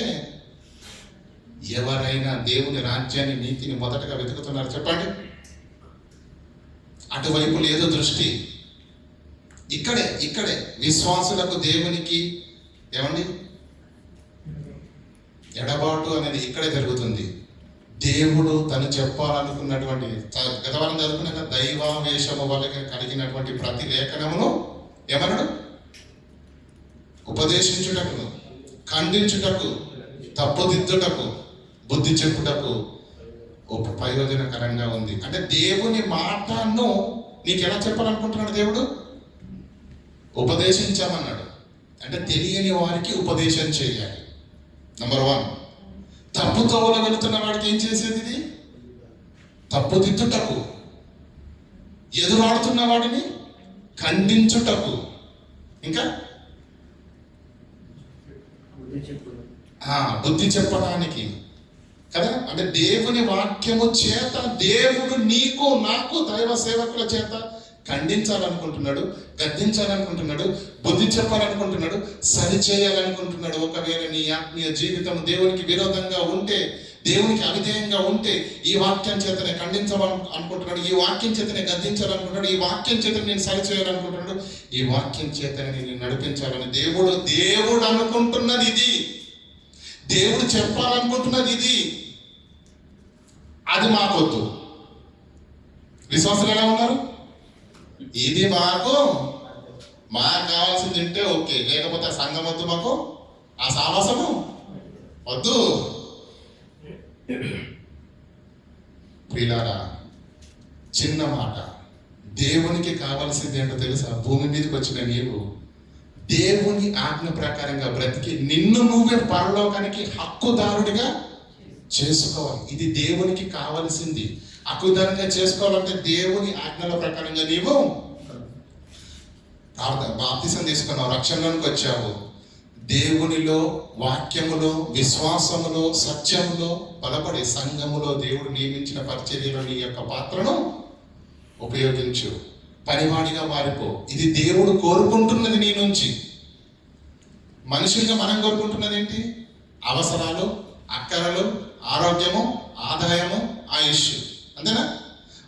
ఎవరైనా దేవుని రాజ్యాన్ని నీతిని మొదటగా వెతుకుతున్నారు చెప్పండి? అటువైపు లేదు దృష్టి. ఇక్కడే విశ్వాసులకు దేవునికి ఏమండి ఎడబాటు అనేది ఇక్కడే జరుగుతుంది. దేవుడు తను చెప్పాలనుకున్నటువంటి గతవారం చదువుకున్నాక దైవావేశము వల్ల కలిగినటువంటి ప్రతి లేఖనమును ఏమన్నాడు? ఉపదేశించుటకు, ఖండించుటకు, తప్పుదిద్దుటకు, బుద్ధి చెప్పుటకు ప్రయోజనకరంగా ఉంది. అంటే దేవుని మాటను నీకు ఎలా చెప్పాలనుకుంటున్నాడు దేవుడు? ఉపదేశించామన్నాడు. అంటే తెలియని వారికి ఉపదేశం చేయాలి. నంబర్ 1. తప్పుతోవలో వెళుతున్న వాడికి ఏం చేసేది? ఇది తప్పుదిద్దుటకు, ఎదురాడుతున్న వాడిని ఖండించుటకు, ఇంకా బుద్ధి చెప్పడానికి కదా. అంటే దేవుని వాక్యము చేత దేవుడు నీకు నాకు దైవ సేవకుల చేత ఖండించాలనుకుంటున్నాడు, గద్దించాలనుకుంటున్నాడు, బుద్ధి చెప్పాలనుకుంటున్నాడు, సరిచేయాలనుకుంటున్నాడు. ఒకవేళ నీ ఆత్మీయ జీవితం దేవునికి విరోధంగా ఉంటే, దేవునికి అవిధేయంగా ఉంటే, ఈ వాక్యం చేతనే ఖండించాలనుకుంటున్నాడు, ఈ వాక్యం చేతనే గద్దించాలనుకుంటున్నాడు, ఈ వాక్యం చేతనే నేను సరిచేయాలనుకుంటున్నాడు, ఈ వాక్యం చేతనే నేను నడిపించాలని దేవుడు అనుకుంటున్నది ఇది. దేవుడు చెప్పాలనుకుంటున్నది ఇది. అది మాకొద్దు. విశ్వాసులు ఎలా ఉన్నారు? ఇది మాకు కావాల్సింది తింటే ఓకే, లేకపోతే సంఘం వద్దు, మాకు ఆ సావాసము వద్దు. ప్రియులారా, చిన్న మాట, దేవునికి కావాల్సింది ఏంటో తెలుసా? భూమి మీదకి వచ్చిన నీవు దేవుని ఆజ్ఞ ప్రకారంగా బ్రతికి నిన్ను నువ్వే పరలోకానికి హక్కుదారుడిగా చేసుకోవాలి. ఇది దేవునికి కావలసింది. హక్కుదారుగా చేసుకోవాలంటే దేవుని ఆజ్ఞల ప్రకారంగా నీవు బాప్తిసం తీసుకున్నావు, రక్షణలోనికి వచ్చావు. దేవునిలో, వాక్యములో, విశ్వాసములో, సత్యములో బలపడి సంఘములో దేవుడు నియమించిన పరిచర్యలో నీ యొక్క పాత్రను ఉపయోగించు. పనివాడిగా మారిపో. ఇది దేవుడు కోరుకుంటున్నది నీ నుంచి. మనుషులుగా మనం కోరుకుంటున్నది ఏంటి? అవసరాలు, అక్కరలు, ఆరోగ్యము, ఆదాయము, ఆయుష్. అంతేనా?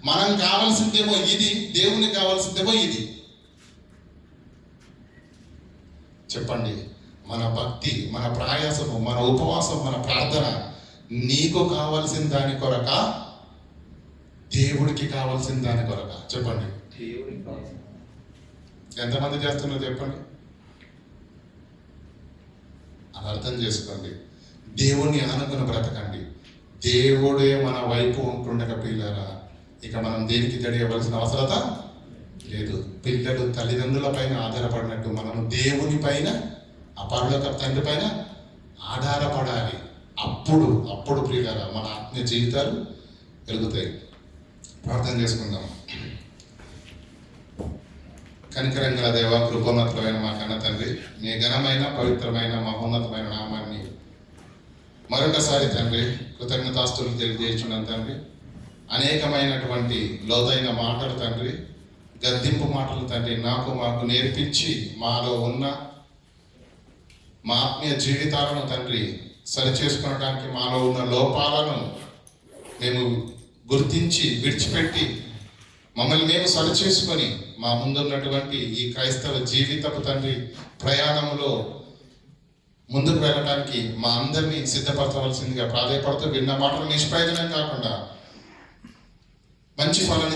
మనం కావాల్సిందేమో ఇది, దేవునికి కావాల్సిందేమో ఇది. చెప్పండి, మన భక్తి, మన ప్రయాసము, మన ఉపవాసం, మన ప్రార్థన నీకు కావాల్సిన దాని కొరక, దేవుడికి కావాల్సిన దాని కొరక? చెప్పండి. దేవునికి కావాల్సిన ఎంతమంది చేస్తున్నారు చెప్పండి. అని అర్థం చేసుకోండి. దేవుణ్ణి ఆనుకుని బ్రతకండి. దేవుడే మన వైపు ఉంటుండగా పిల్లరా ఇక మనం దేనికి తెలియవలసిన అవసరత లేదు. పిల్లలు తల్లిదండ్రుల పైన ఆధారపడినట్టు మనం దేవుని పైన, ఆ పరలోక తండ్రి పైన ఆధారపడాలి. అప్పుడు ప్రియులారా మన ఆత్మీయ జీవితాలు పెరుగుతాయి. ప్రార్థన చేసుకుందాం. కనికరంగా దేవ, కృపోన్నతమైన మా కన్న తండ్రి, మీ ఘనమైన పవిత్రమైన మహోన్నతమైన నామాన్ని మరొకసారి తండ్రి కృతజ్ఞతాస్తులు తెలియజేస్తున్నాం తండ్రి. అనేకమైనటువంటి లోతైన మాటలు తండ్రి, గద్దింపు మాటలు తండ్రి మాకు నేర్పించి మాలో ఉన్న మా ఆత్మీయ జీవితాలను తండ్రి సరిచేసుకోవడానికి, మాలో ఉన్న లోపాలను మేము గుర్తించి విడిచిపెట్టి మమ్మల్ని మేము సరిచేసుకొని మా ముందున్నటువంటి ఈ క్రైస్తవ జీవితపు తండ్రి ప్రయాణంలో ముందుకు వెళ్ళడానికి మా అందరినీ సిద్ధపరచవలసిందిగా ప్రాధాయపడుతూ, విన్న మాటలు నిష్ప్రయోజనం కాకుండా మంచి ఫలాన్ని